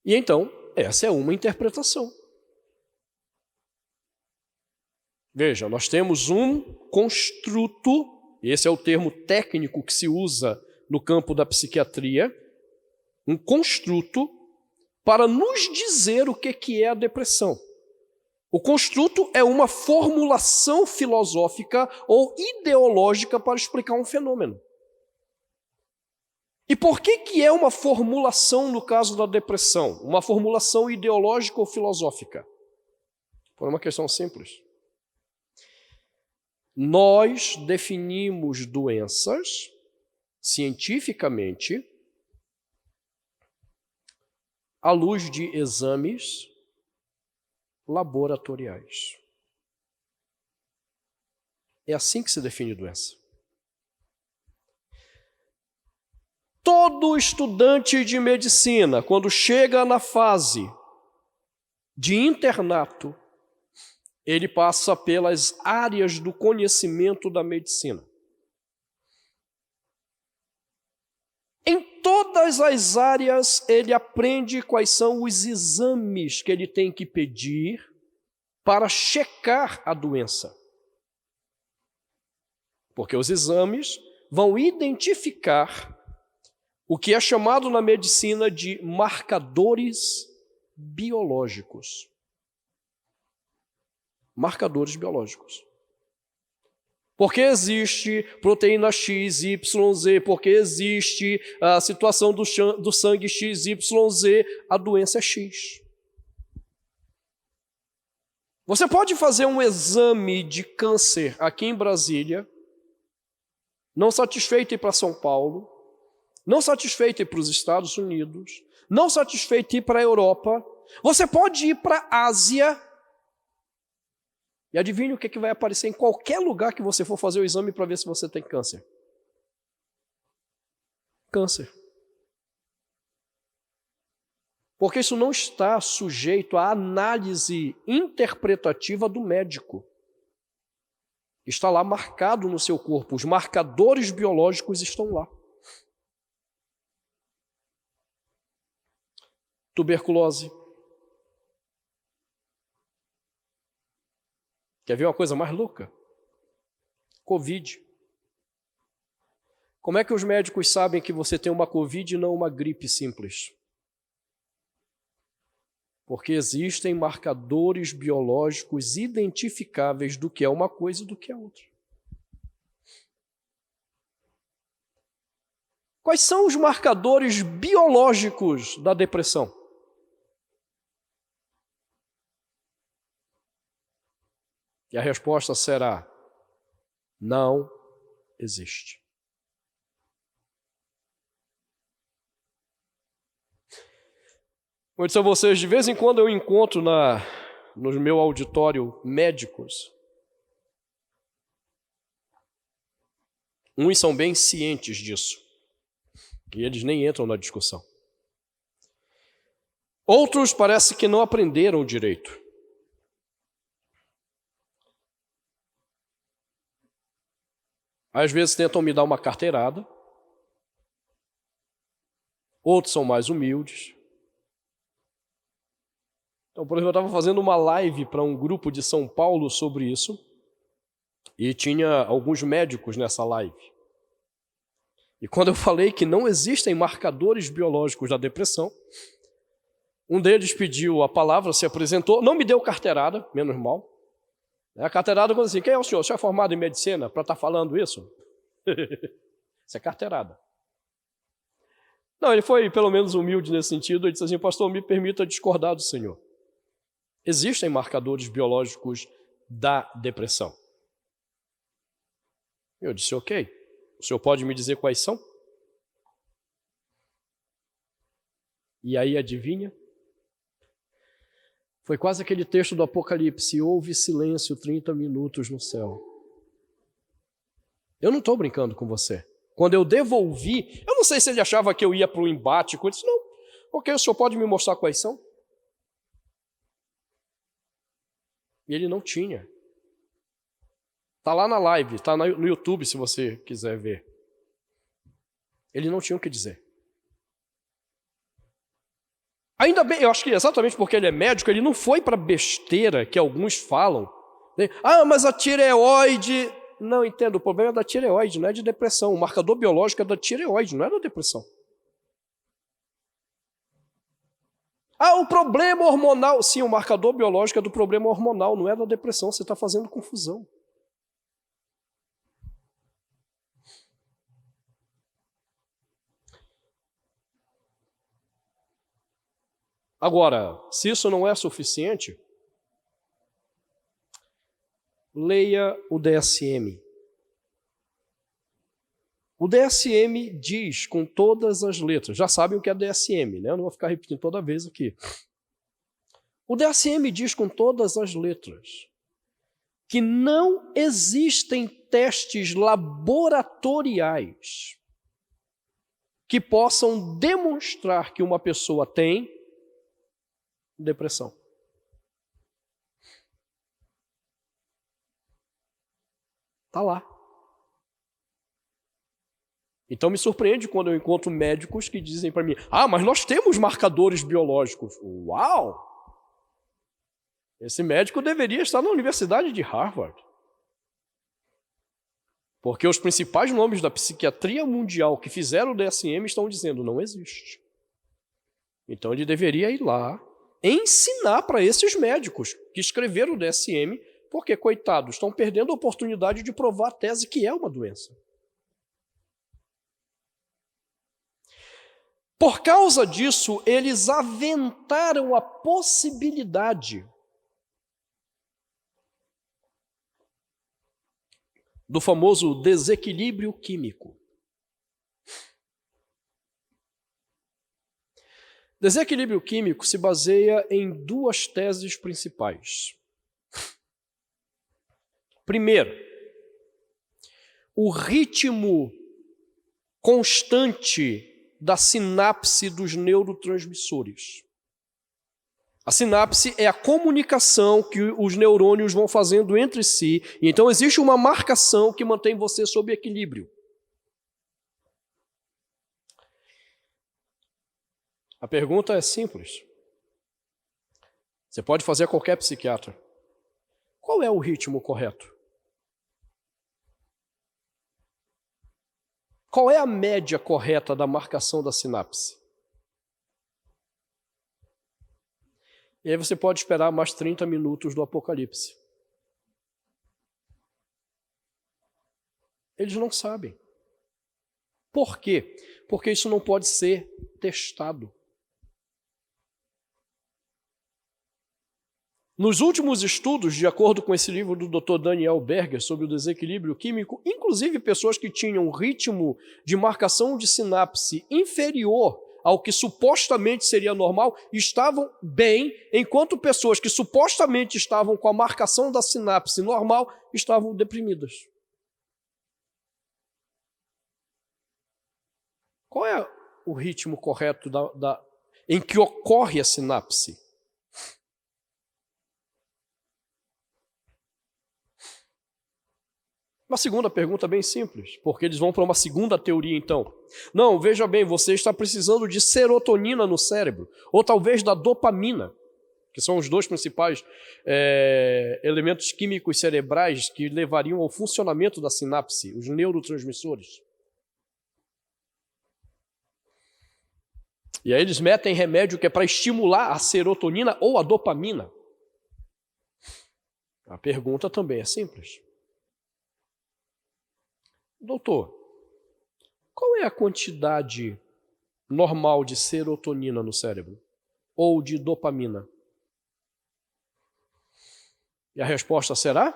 E então, essa é uma interpretação. Veja, nós temos um construto, esse é o termo técnico que se usa no campo da psiquiatria, um construto para nos dizer o que é a depressão. O construto é uma formulação filosófica ou ideológica para explicar um fenômeno. E por que é uma formulação no caso da depressão? Uma formulação ideológica ou filosófica? Por uma questão simples. Nós definimos doenças cientificamente à luz de exames laboratoriais. É assim que se define doença. Todo estudante de medicina, quando chega na fase de internato, ele passa pelas áreas do conhecimento da medicina. Em todas as áreas, ele aprende quais são os exames que ele tem que pedir para checar a doença. Porque os exames vão identificar o que é chamado na medicina de marcadores biológicos. Marcadores biológicos. Porque existe proteína X, Y, Z, porque existe a situação do sangue X, Y, Z, a doença é X. Você pode fazer um exame de câncer aqui em Brasília, não satisfeito ir para São Paulo, não satisfeito ir para os Estados Unidos, não satisfeito ir para a Europa. Você pode ir para a Ásia e adivinhe o que vai aparecer em qualquer lugar que você for fazer o exame para ver se você tem câncer. Câncer. Porque isso não está sujeito à análise interpretativa do médico. Está lá marcado no seu corpo, os marcadores biológicos estão lá. Tuberculose. Quer ver uma coisa mais louca? Covid. Como é que os médicos sabem que você tem uma Covid e não uma gripe simples? Porque existem marcadores biológicos identificáveis do que é uma coisa e do que é outra. Quais são os marcadores biológicos da depressão? E a resposta será: não existe. Como eu disse a vocês, de vez em quando eu encontro no meu auditório médicos. Uns são bem cientes disso. E eles nem entram na discussão. Outros parece que não aprenderam direito. Às vezes tentam me dar uma carteirada. Outros são mais humildes. Então, por exemplo, eu estava fazendo uma live para um grupo de São Paulo sobre isso. E tinha alguns médicos nessa live. E quando eu falei que não existem marcadores biológicos da depressão, um deles pediu a palavra, se apresentou, não me deu carteirada, menos mal. A carteirada quando assim: quem é o senhor? O senhor é formado em medicina para estar falando isso? Isso é carteirada. Não, ele foi pelo menos humilde nesse sentido. Ele disse assim: pastor, me permita discordar do senhor. Existem marcadores biológicos da depressão. Eu disse: ok. O senhor pode me dizer quais são? E aí, adivinha? Foi quase aquele texto do Apocalipse: houve silêncio 30 minutos no céu. Eu não estou brincando com você. Quando eu devolvi, eu não sei se ele achava que eu ia para o embate, eu disse: não, ok, o senhor pode me mostrar quais são? E ele não tinha. Está lá na live, está no YouTube se você quiser ver. Ele não tinha o que dizer. Ainda bem, eu acho que exatamente porque ele é médico, ele não foi para besteira que alguns falam. Ah, mas a tireoide... Não, entendo, o problema é da tireoide, não é de depressão. O marcador biológico é da tireoide, não é da depressão. Ah, o problema hormonal... Sim, o marcador biológico é do problema hormonal, não é da depressão, você está fazendo confusão. Agora, se isso não é suficiente, leia o DSM. O DSM diz com todas as letras, já sabem o que é DSM, né? Eu não vou ficar repetindo toda vez aqui. O DSM diz com todas as letras que não existem testes laboratoriais que possam demonstrar que uma pessoa tem depressão. Está lá. Então me surpreende quando eu encontro médicos que dizem para mim: ah, mas nós temos marcadores biológicos. Uau! Esse médico deveria estar na Universidade de Harvard. Porque os principais nomes da psiquiatria mundial que fizeram o DSM estão dizendo: não existe. Então ele deveria ir lá ensinar para esses médicos que escreveram o DSM, porque, coitados, estão perdendo a oportunidade de provar a tese que é uma doença. Por causa disso, eles aventaram a possibilidade do famoso desequilíbrio químico. Desequilíbrio químico se baseia em duas teses principais. Primeiro, o ritmo constante da sinapse dos neurotransmissores. A sinapse é a comunicação que os neurônios vão fazendo entre si. E então existe uma marcação que mantém você sob equilíbrio. A pergunta é simples. Você pode fazer a qualquer psiquiatra. Qual é o ritmo correto? Qual é a média correta da marcação da sinapse? E aí você pode esperar mais 30 minutos do Apocalipse. Eles não sabem. Por quê? Porque isso não pode ser testado. Nos últimos estudos, de acordo com esse livro do Dr. Daniel Berger sobre o desequilíbrio químico, inclusive pessoas que tinham um ritmo de marcação de sinapse inferior ao que supostamente seria normal, estavam bem, enquanto pessoas que supostamente estavam com a marcação da sinapse normal estavam deprimidas. Qual é o ritmo correto em que ocorre a sinapse? Uma segunda pergunta bem simples, porque eles vão para uma segunda teoria então. Não, veja bem, você está precisando de serotonina no cérebro, ou talvez da dopamina, que são os dois principais elementos químicos cerebrais que levariam ao funcionamento da sinapse, os neurotransmissores. E aí eles metem remédio que é para estimular a serotonina ou a dopamina. A pergunta também é simples. Doutor, qual é a quantidade normal de serotonina no cérebro? Ou de dopamina? E a resposta será?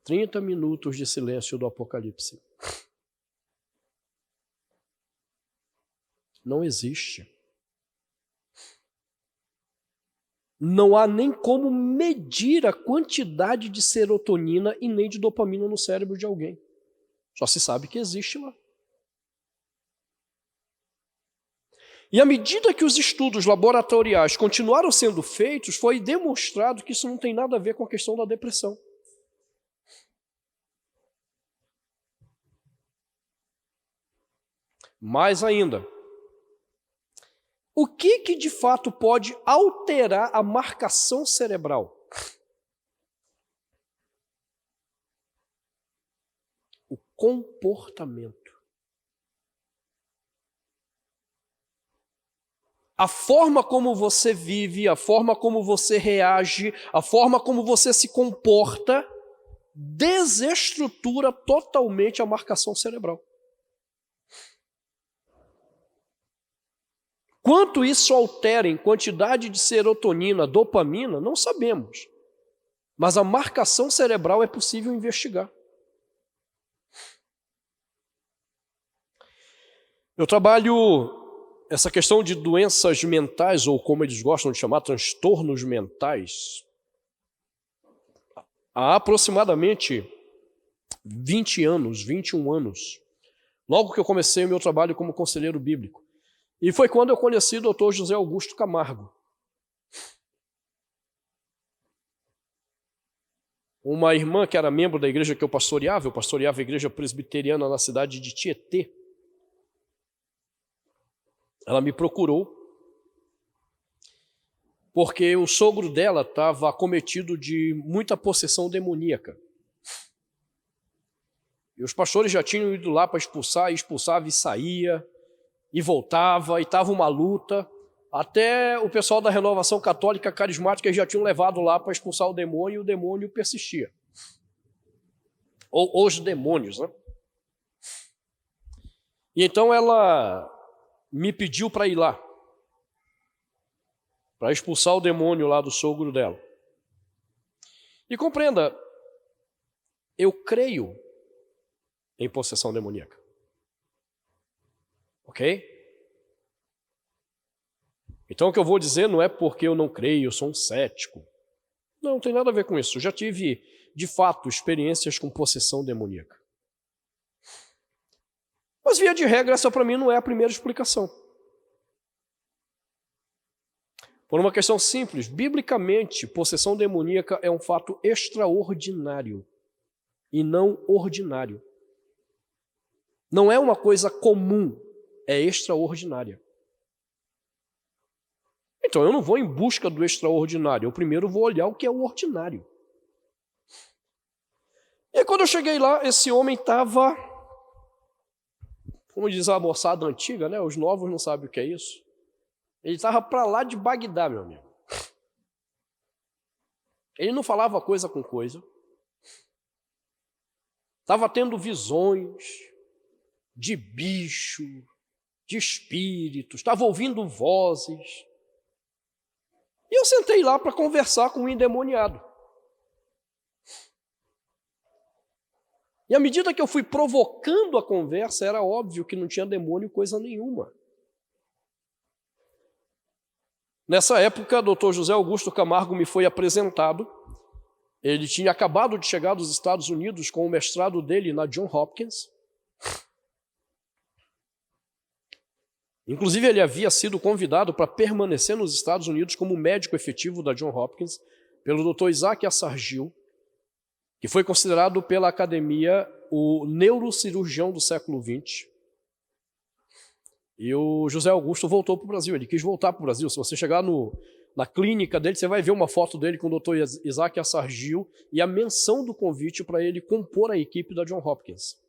30 minutos de silêncio do Apocalipse. Não existe. Não há nem como medir a quantidade de serotonina e nem de dopamina no cérebro de alguém. Só se sabe que existe lá. E à medida que os estudos laboratoriais continuaram sendo feitos, foi demonstrado que isso não tem nada a ver com a questão da depressão. Mais ainda, o que de fato pode alterar a marcação cerebral? O comportamento. A forma como você vive, a forma como você reage, a forma como você se comporta, desestrutura totalmente a marcação cerebral. Quanto isso altera em quantidade de serotonina, dopamina, não sabemos. Mas a marcação cerebral é possível investigar. Eu trabalho essa questão de doenças mentais, ou como eles gostam de chamar, transtornos mentais, há aproximadamente 20 anos, 21 anos, logo que eu comecei o meu trabalho como conselheiro bíblico. E foi quando eu conheci o Dr. José Augusto Camargo. Uma irmã que era membro da igreja que eu pastoreava a igreja presbiteriana na cidade de Tietê. Ela me procurou porque o sogro dela estava acometido de muita possessão demoníaca. E os pastores já tinham ido lá para expulsar, e expulsava e saía, e voltava, e estava uma luta. Até o pessoal da Renovação Católica Carismática já tinham levado lá para expulsar o demônio, e o demônio persistia. Ou os demônios, né? E então ela me pediu para ir lá, para expulsar o demônio lá do sogro dela. E compreenda, eu creio em possessão demoníaca. Ok? Então o que eu vou dizer não é porque eu não creio, eu sou um cético. Não tem nada a ver com isso. Eu já tive, de fato, experiências com possessão demoníaca. Mas, via de regra, essa para mim não é a primeira explicação. Por uma questão simples, biblicamente, possessão demoníaca é um fato extraordinário e não ordinário. Não é uma coisa comum, é extraordinária. Então eu não vou em busca do extraordinário, eu primeiro vou olhar o que é o ordinário. E quando eu cheguei lá, esse homem estava, como diz a moçada antiga, né? Os novos não sabem o que é isso. Ele estava para lá de Bagdá, meu amigo. Ele não falava coisa com coisa. Estava tendo visões de bicho, de espíritos, estava ouvindo vozes. E eu sentei lá para conversar com o endemoniado. E à medida que eu fui provocando a conversa, era óbvio que não tinha demônio coisa nenhuma. Nessa época, o Dr. José Augusto Camargo me foi apresentado. Ele tinha acabado de chegar dos Estados Unidos com o mestrado dele na Johns Hopkins. Inclusive, ele havia sido convidado para permanecer nos Estados Unidos como médico efetivo da Johns Hopkins pelo Dr. Isaac Assargil, que foi considerado pela academia o neurocirurgião do século XX. E o José Augusto voltou para o Brasil, ele quis voltar para o Brasil. Se você chegar na clínica dele, você vai ver uma foto dele com o Dr. Isaac Assargil e a menção do convite para ele compor a equipe da Johns Hopkins.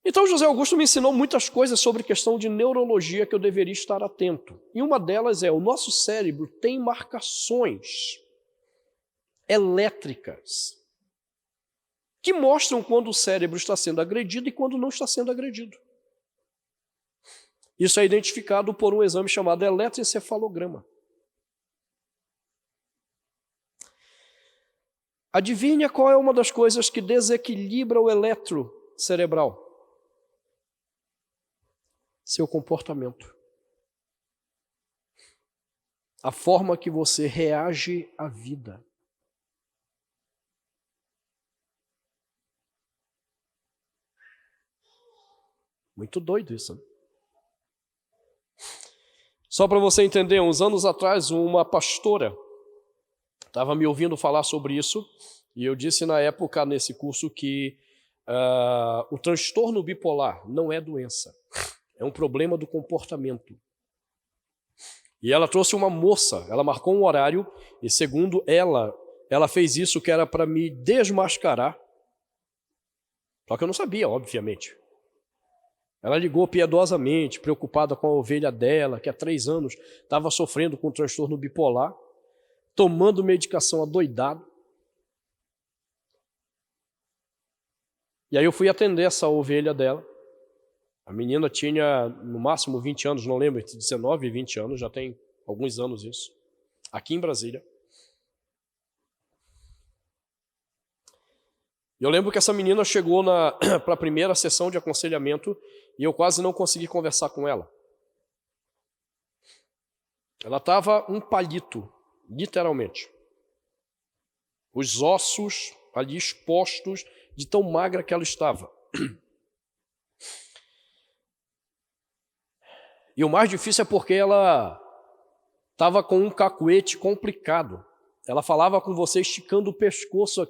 Então, José Augusto me ensinou muitas coisas sobre questão de neurologia que eu deveria estar atento. E uma delas é, o nosso cérebro tem marcações elétricas que mostram quando o cérebro está sendo agredido e quando não está sendo agredido. Isso é identificado por um exame chamado eletroencefalograma. Adivinha qual é uma das coisas que desequilibra o eletro cerebral? Seu comportamento. A forma que você reage à vida. Muito doido isso, né? Só para você entender, uns anos atrás, uma pastora estava me ouvindo falar sobre isso, e eu disse na época, nesse curso, que o transtorno bipolar não é doença, é um problema do comportamento. E ela trouxe uma moça, ela marcou um horário, e segundo ela fez isso que era para me desmascarar, só que eu não sabia, obviamente. Ela ligou piedosamente, preocupada com a ovelha dela, que há 3 anos estava sofrendo com transtorno bipolar, tomando medicação adoidado. E aí eu fui atender essa ovelha dela. A menina tinha no máximo 20 anos, não lembro, entre 19 e 20 anos, já tem alguns anos isso, aqui em Brasília. Eu lembro que essa menina chegou para a primeira sessão de aconselhamento e eu quase não consegui conversar com ela. Ela estava um palito, literalmente. Os ossos ali expostos de tão magra que ela estava. E o mais difícil é porque ela estava com um cacuete complicado. Ela falava com você esticando o pescoço,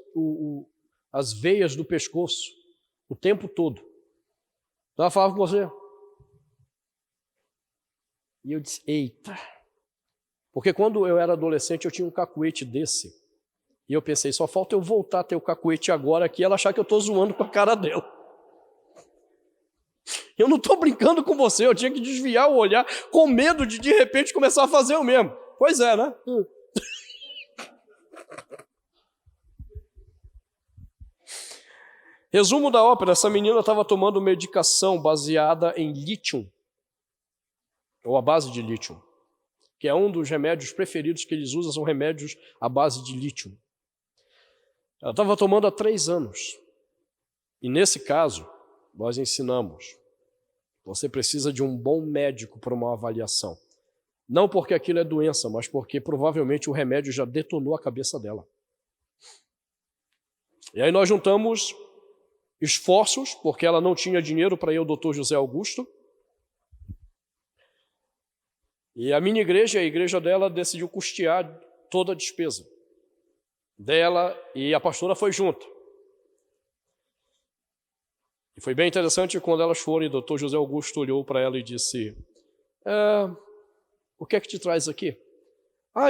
as veias do pescoço, o tempo todo. Então ela falava com você. E eu disse, eita. Porque quando eu era adolescente eu tinha um cacuete desse. E eu pensei, só falta eu voltar a ter o cacuete agora aqui e ela achar que eu estou zoando com a cara dela. Eu não estou brincando com você, eu tinha que desviar o olhar com medo de repente começar a fazer o mesmo. Pois é, né? Resumo da ópera, essa menina estava tomando medicação baseada em lítio, ou à base de lítio, que é um dos remédios preferidos que eles usam, são remédios à base de lítio. Ela estava tomando há 3 anos. E nesse caso, nós ensinamos, você precisa de um bom médico para uma avaliação. Não porque aquilo é doença, mas porque provavelmente o remédio já detonou a cabeça dela. E aí nós juntamos esforços, porque ela não tinha dinheiro para ir ao Dr. José Augusto. E a minha igreja, a igreja dela, decidiu custear toda a despesa dela e a pastora foi junto. E foi bem interessante quando elas foram e o doutor José Augusto olhou para ela e disse: o que é que te traz aqui?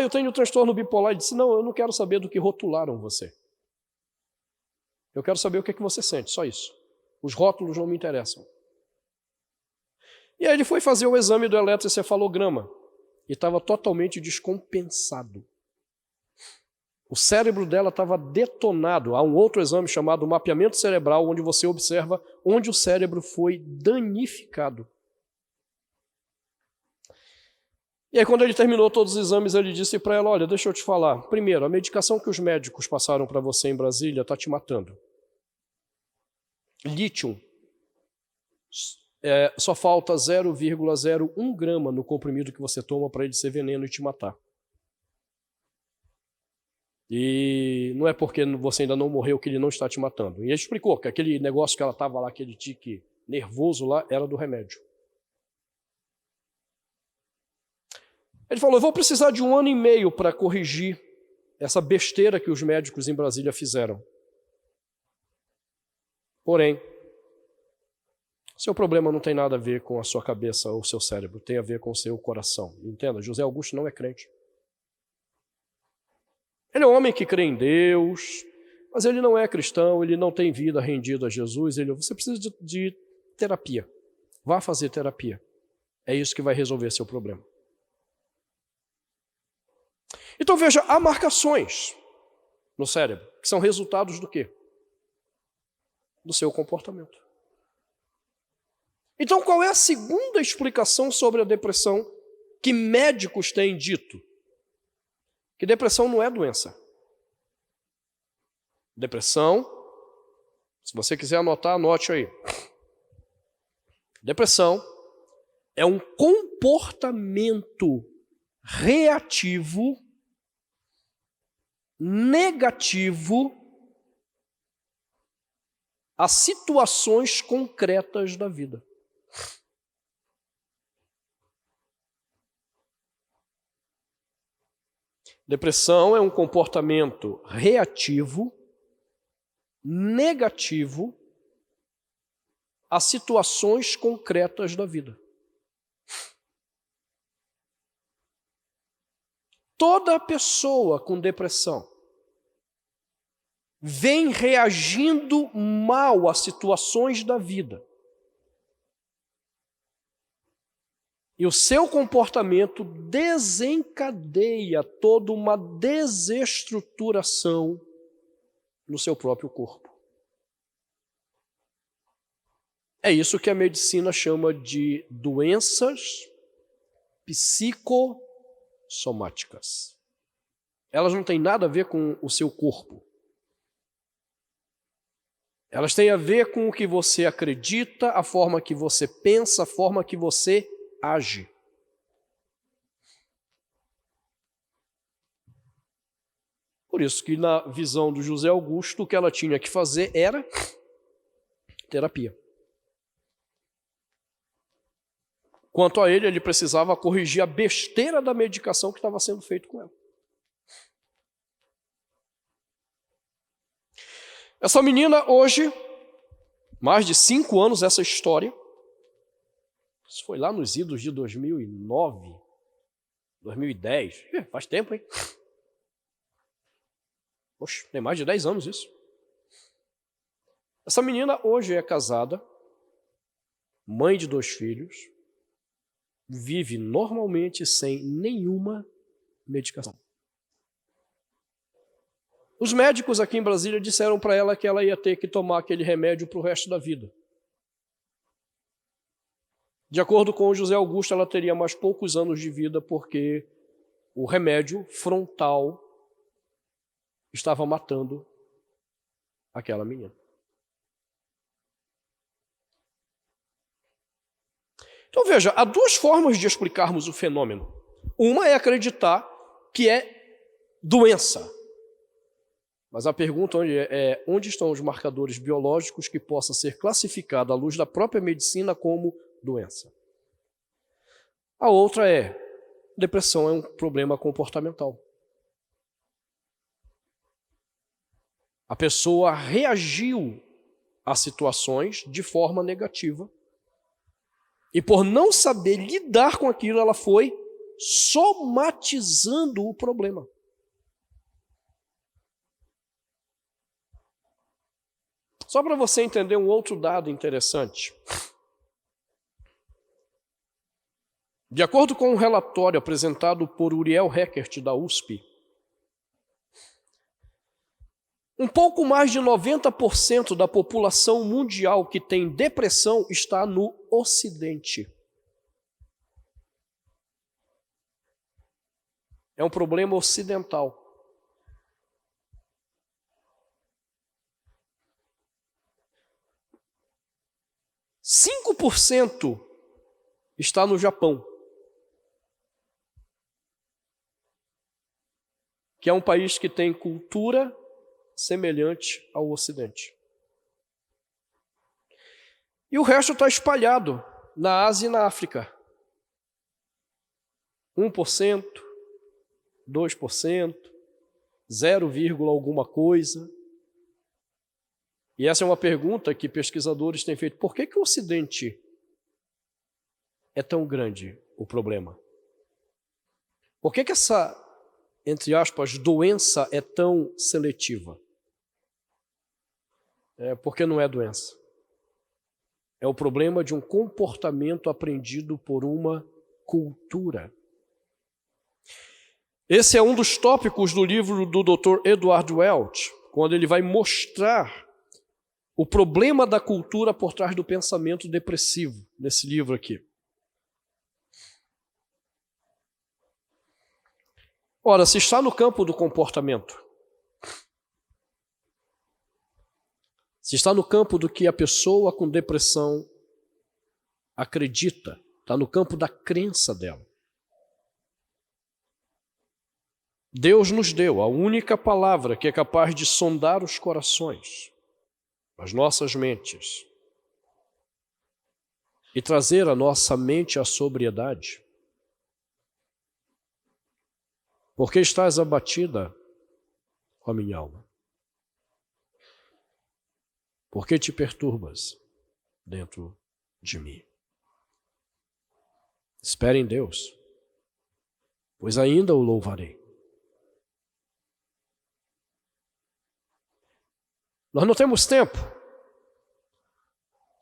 Eu tenho transtorno bipolar. Ele disse: não, eu não quero saber do que rotularam você. Eu quero saber o que é que você sente, só isso. Os rótulos não me interessam. E aí ele foi fazer o exame do eletroencefalograma e estava totalmente descompensado. O cérebro dela estava detonado. Há um outro exame chamado mapeamento cerebral, onde você observa onde o cérebro foi danificado. E aí, quando ele terminou todos os exames, ele disse para ela: olha, deixa eu te falar. Primeiro, a medicação que os médicos passaram para você em Brasília está te matando. Lítio. Só falta 0,01 grama no comprimido que você toma para ele ser veneno e te matar. E não é porque você ainda não morreu que ele não está te matando. E ele explicou que aquele negócio que ela estava lá, aquele tique nervoso lá, era do remédio. Ele falou: eu vou precisar de 1 ano e meio para corrigir essa besteira que os médicos em Brasília fizeram. Porém, seu problema não tem nada a ver com a sua cabeça ou o seu cérebro, tem a ver com o seu coração. Entenda, José Augusto não é crente. Ele é um homem que crê em Deus, mas ele não é cristão, ele não tem vida rendida a Jesus. Você precisa de terapia. Vá fazer terapia. É isso que vai resolver seu problema. Então veja, há marcações no cérebro, que são resultados do quê? Do seu comportamento. Então qual é a segunda explicação sobre a depressão que médicos têm dito? Que depressão não é doença. Depressão, se você quiser anotar, anote aí. Depressão é um comportamento reativo, negativo a situações concretas da vida. Depressão é um comportamento reativo, negativo a situações concretas da vida. Toda pessoa com depressão vem reagindo mal a situações da vida. E o seu comportamento desencadeia toda uma desestruturação no seu próprio corpo. É isso que a medicina chama de doenças psicossomáticas. Elas não têm nada a ver com o seu corpo. Elas têm a ver com o que você acredita, a forma que você pensa, a forma que você age. Por isso que na visão do José Augusto, o que ela tinha que fazer era terapia. Quanto a ele precisava corrigir a besteira da medicação que estava sendo feita com ela. Essa menina hoje, mais de 5 anos essa história, isso foi lá nos idos de 2009, 2010, faz tempo, hein? Poxa, tem mais de 10 anos isso. Essa menina hoje é casada, mãe de 2 filhos, vive normalmente sem nenhuma medicação. Os médicos aqui em Brasília disseram para ela que ela ia ter que tomar aquele remédio para o resto da vida. De acordo com o José Augusto, ela teria mais poucos anos de vida porque o remédio frontal estava matando aquela menina. Então veja, há 2 formas de explicarmos o fenômeno. Uma é acreditar que é doença. Mas a pergunta é onde estão os marcadores biológicos que possa ser classificado à luz da própria medicina como doença? A outra é, depressão é um problema comportamental. A pessoa reagiu a situações de forma negativa e, por não saber lidar com aquilo, ela foi somatizando o problema. Só para você entender um outro dado interessante. De acordo com um relatório apresentado por Uriel Heckert, da USP, um pouco mais de 90% da população mundial que tem depressão está no Ocidente. É um problema ocidental. Cinco por cento está no Japão, que é um país que tem cultura semelhante ao Ocidente. E o resto está espalhado na Ásia e na África. 1%, 2%, 0, alguma coisa. E essa é uma pergunta que pesquisadores têm feito. Por que o Ocidente é tão grande o problema? Por que essa, entre aspas, doença é tão seletiva? Porque não é doença. É o problema de um comportamento aprendido por uma cultura. Esse é um dos tópicos do livro do Dr. Edward Welch, quando ele vai mostrar o problema da cultura por trás do pensamento depressivo, nesse livro aqui. Ora, se está no campo do comportamento, se está no campo do que a pessoa com depressão acredita, está no campo da crença dela. Deus nos deu a única palavra que é capaz de sondar os corações, as nossas mentes, e trazer a nossa mente à sobriedade. Por que estás abatida, ó minha alma? Por que te perturbas dentro de mim? Espere em Deus, pois ainda o louvarei. Nós não temos tempo.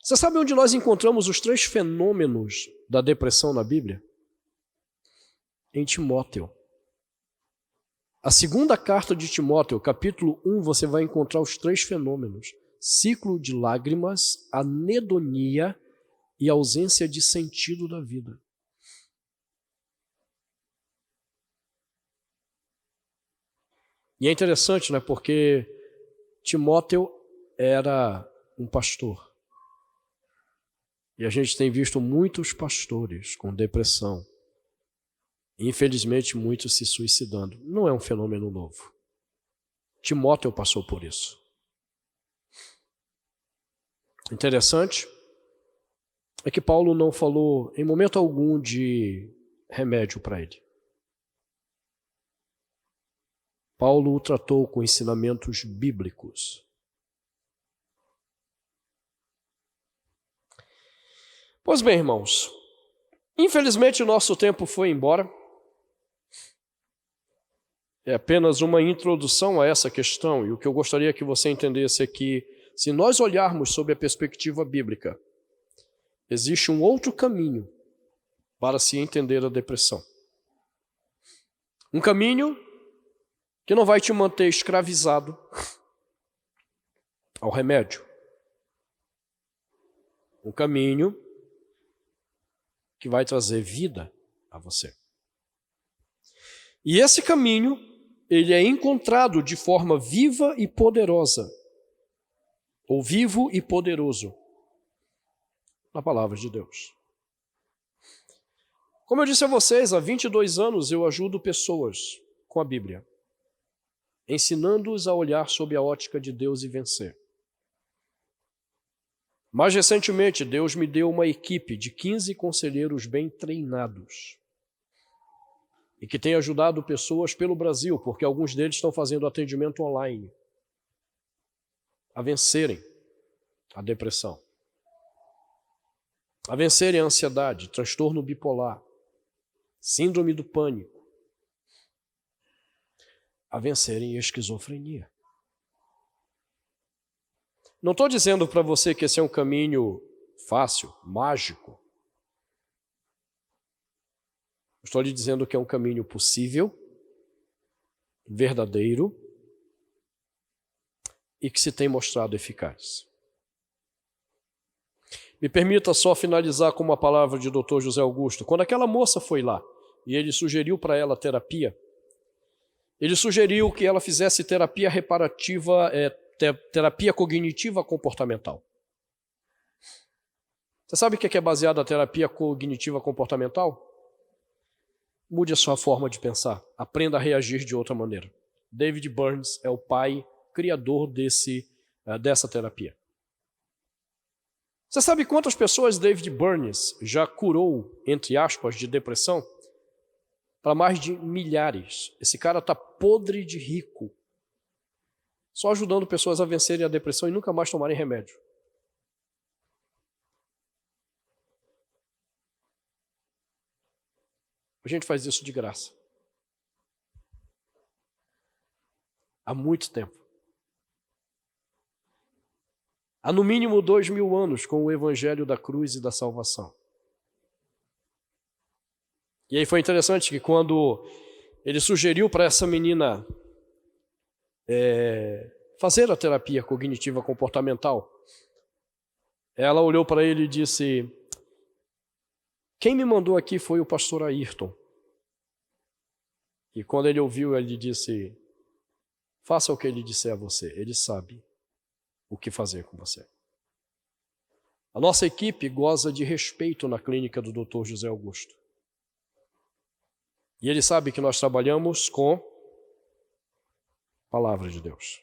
Você sabe onde nós encontramos os 3 fenômenos da depressão na Bíblia? Em Timóteo. A segunda carta de Timóteo, capítulo 1, você vai encontrar os 3 fenômenos: ciclo de lágrimas, anedonia e ausência de sentido da vida. E é interessante, né? Porque Timóteo era um pastor. E a gente tem visto muitos pastores com depressão. Infelizmente, muitos se suicidando. Não é um fenômeno novo. Timóteo passou por isso. Interessante é que Paulo não falou em momento algum de remédio para ele. Paulo o tratou com ensinamentos bíblicos. Pois bem, irmãos, infelizmente o nosso tempo foi embora. É apenas uma introdução a essa questão, e o que eu gostaria que você entendesse é que, se nós olharmos sob a perspectiva bíblica, existe um outro caminho para se entender a depressão. Um caminho que não vai te manter escravizado ao remédio. Um caminho que vai trazer vida a você. E esse caminho, ele é encontrado de forma viva e poderosa, ou vivo e poderoso, na palavra de Deus. Como eu disse a vocês, há 22 anos eu ajudo pessoas com a Bíblia, ensinando-os a olhar sob a ótica de Deus e vencer. Mais recentemente, Deus me deu uma equipe de 15 conselheiros bem treinados e que tem ajudado pessoas pelo Brasil, porque alguns deles estão fazendo atendimento online, a vencerem a depressão, a vencerem a ansiedade, transtorno bipolar, síndrome do pânico, a vencerem a esquizofrenia. Não estou dizendo para você que esse é um caminho fácil, mágico. Estou lhe dizendo que é um caminho possível, verdadeiro e que se tem mostrado eficaz. Me permita só finalizar com uma palavra de Dr. José Augusto. Quando aquela moça foi lá e ele sugeriu para ela terapia, ele sugeriu que ela fizesse terapia reparativa, terapia cognitiva comportamental. Você sabe o que é baseado na terapia cognitiva comportamental? Mude a sua forma de pensar. Aprenda a reagir de outra maneira. David Burns é o pai criador dessa terapia. Você sabe quantas pessoas David Burns já curou, entre aspas, de depressão? Para mais de milhares. Esse cara está podre de rico. Só ajudando pessoas a vencerem a depressão e nunca mais tomarem remédio. A gente faz isso de graça. Há muito tempo. Há no mínimo 2000 anos com o evangelho da cruz e da salvação. E aí foi interessante que quando ele sugeriu para essa menina fazer a terapia cognitiva comportamental, ela olhou para ele e disse: quem me mandou aqui foi o pastor Ayrton. E quando ele ouviu, ele disse: faça o que ele disser a você, ele sabe o que fazer com você. A nossa equipe goza de respeito na clínica do Dr. José Augusto. E ele sabe que nós trabalhamos com a Palavra de Deus.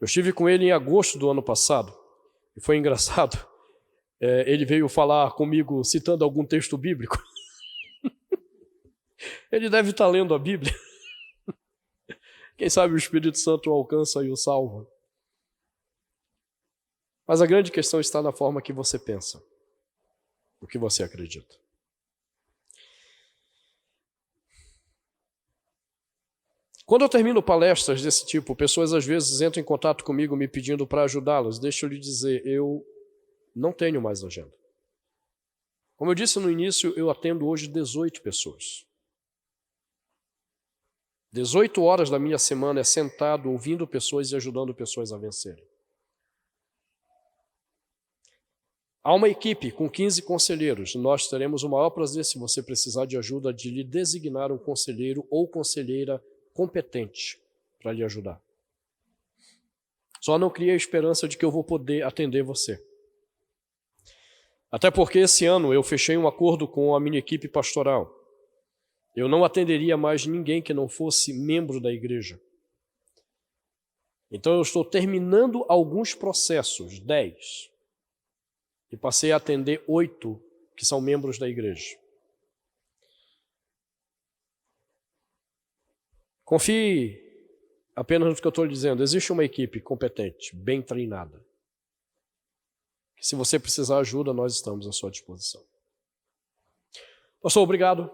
Eu estive com ele em agosto do ano passado, e foi engraçado. Ele veio falar comigo citando algum texto bíblico. Ele deve estar lendo a Bíblia. Quem sabe o Espírito Santo o alcança e o salva. Mas a grande questão está na forma que você pensa, o que você acredita. Quando eu termino palestras desse tipo, pessoas às vezes entram em contato comigo me pedindo para ajudá-los. Deixa eu lhe dizer, eu não tenho mais agenda. Como eu disse no início, eu atendo hoje 18 pessoas. 18 horas da minha semana é sentado ouvindo pessoas e ajudando pessoas a vencerem. Há uma equipe com 15 conselheiros. Nós teremos o maior prazer, se você precisar de ajuda, de lhe designar um conselheiro ou conselheira competente para lhe ajudar. Só não crie a esperança de que eu vou poder atender você. Até porque esse ano eu fechei um acordo com a minha equipe pastoral. Eu não atenderia mais ninguém que não fosse membro da igreja. Então eu estou terminando alguns processos, 10, e passei a atender 8 que são membros da igreja. Confie apenas no que eu estou lhe dizendo. Existe uma equipe competente, bem treinada. Se você precisar de ajuda, nós estamos à sua disposição. Pastor, obrigado.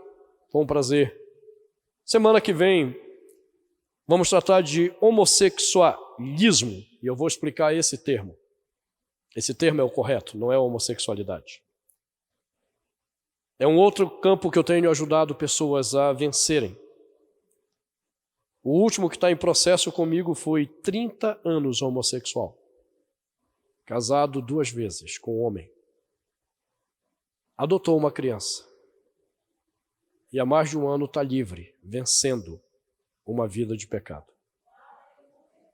Foi um prazer. Semana que vem, vamos tratar de homossexualismo. E eu vou explicar esse termo. Esse termo é o correto, não é homossexualidade. É um outro campo que eu tenho ajudado pessoas a vencerem. O último que está em processo comigo foi 30 anos homossexual. Casado 2 vezes com um homem. Adotou uma criança. E há mais de 1 ano está livre, vencendo uma vida de pecado.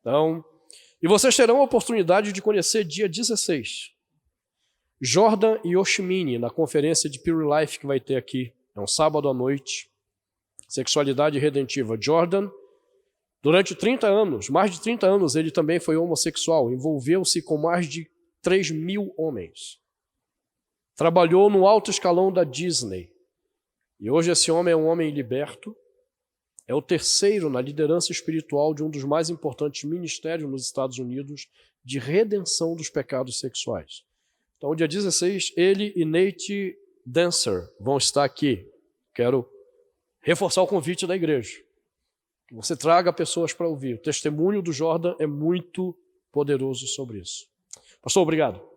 Então, e vocês terão a oportunidade de conhecer dia 16. Jordan e Oshimini, na conferência de Pure Life que vai ter aqui. É um sábado à noite. Sexualidade redentiva. Jordan, durante 30 anos, mais de 30 anos, ele também foi homossexual. Envolveu-se com mais de 3.000 homens. Trabalhou no alto escalão da Disney. E hoje esse homem é um homem liberto, é o terceiro na liderança espiritual de um dos mais importantes ministérios nos Estados Unidos de redenção dos pecados sexuais. Então, dia 16, ele e Nate Dancer vão estar aqui. Quero reforçar o convite da igreja. Que você traga pessoas para ouvir. O testemunho do Jordan é muito poderoso sobre isso. Pastor, obrigado.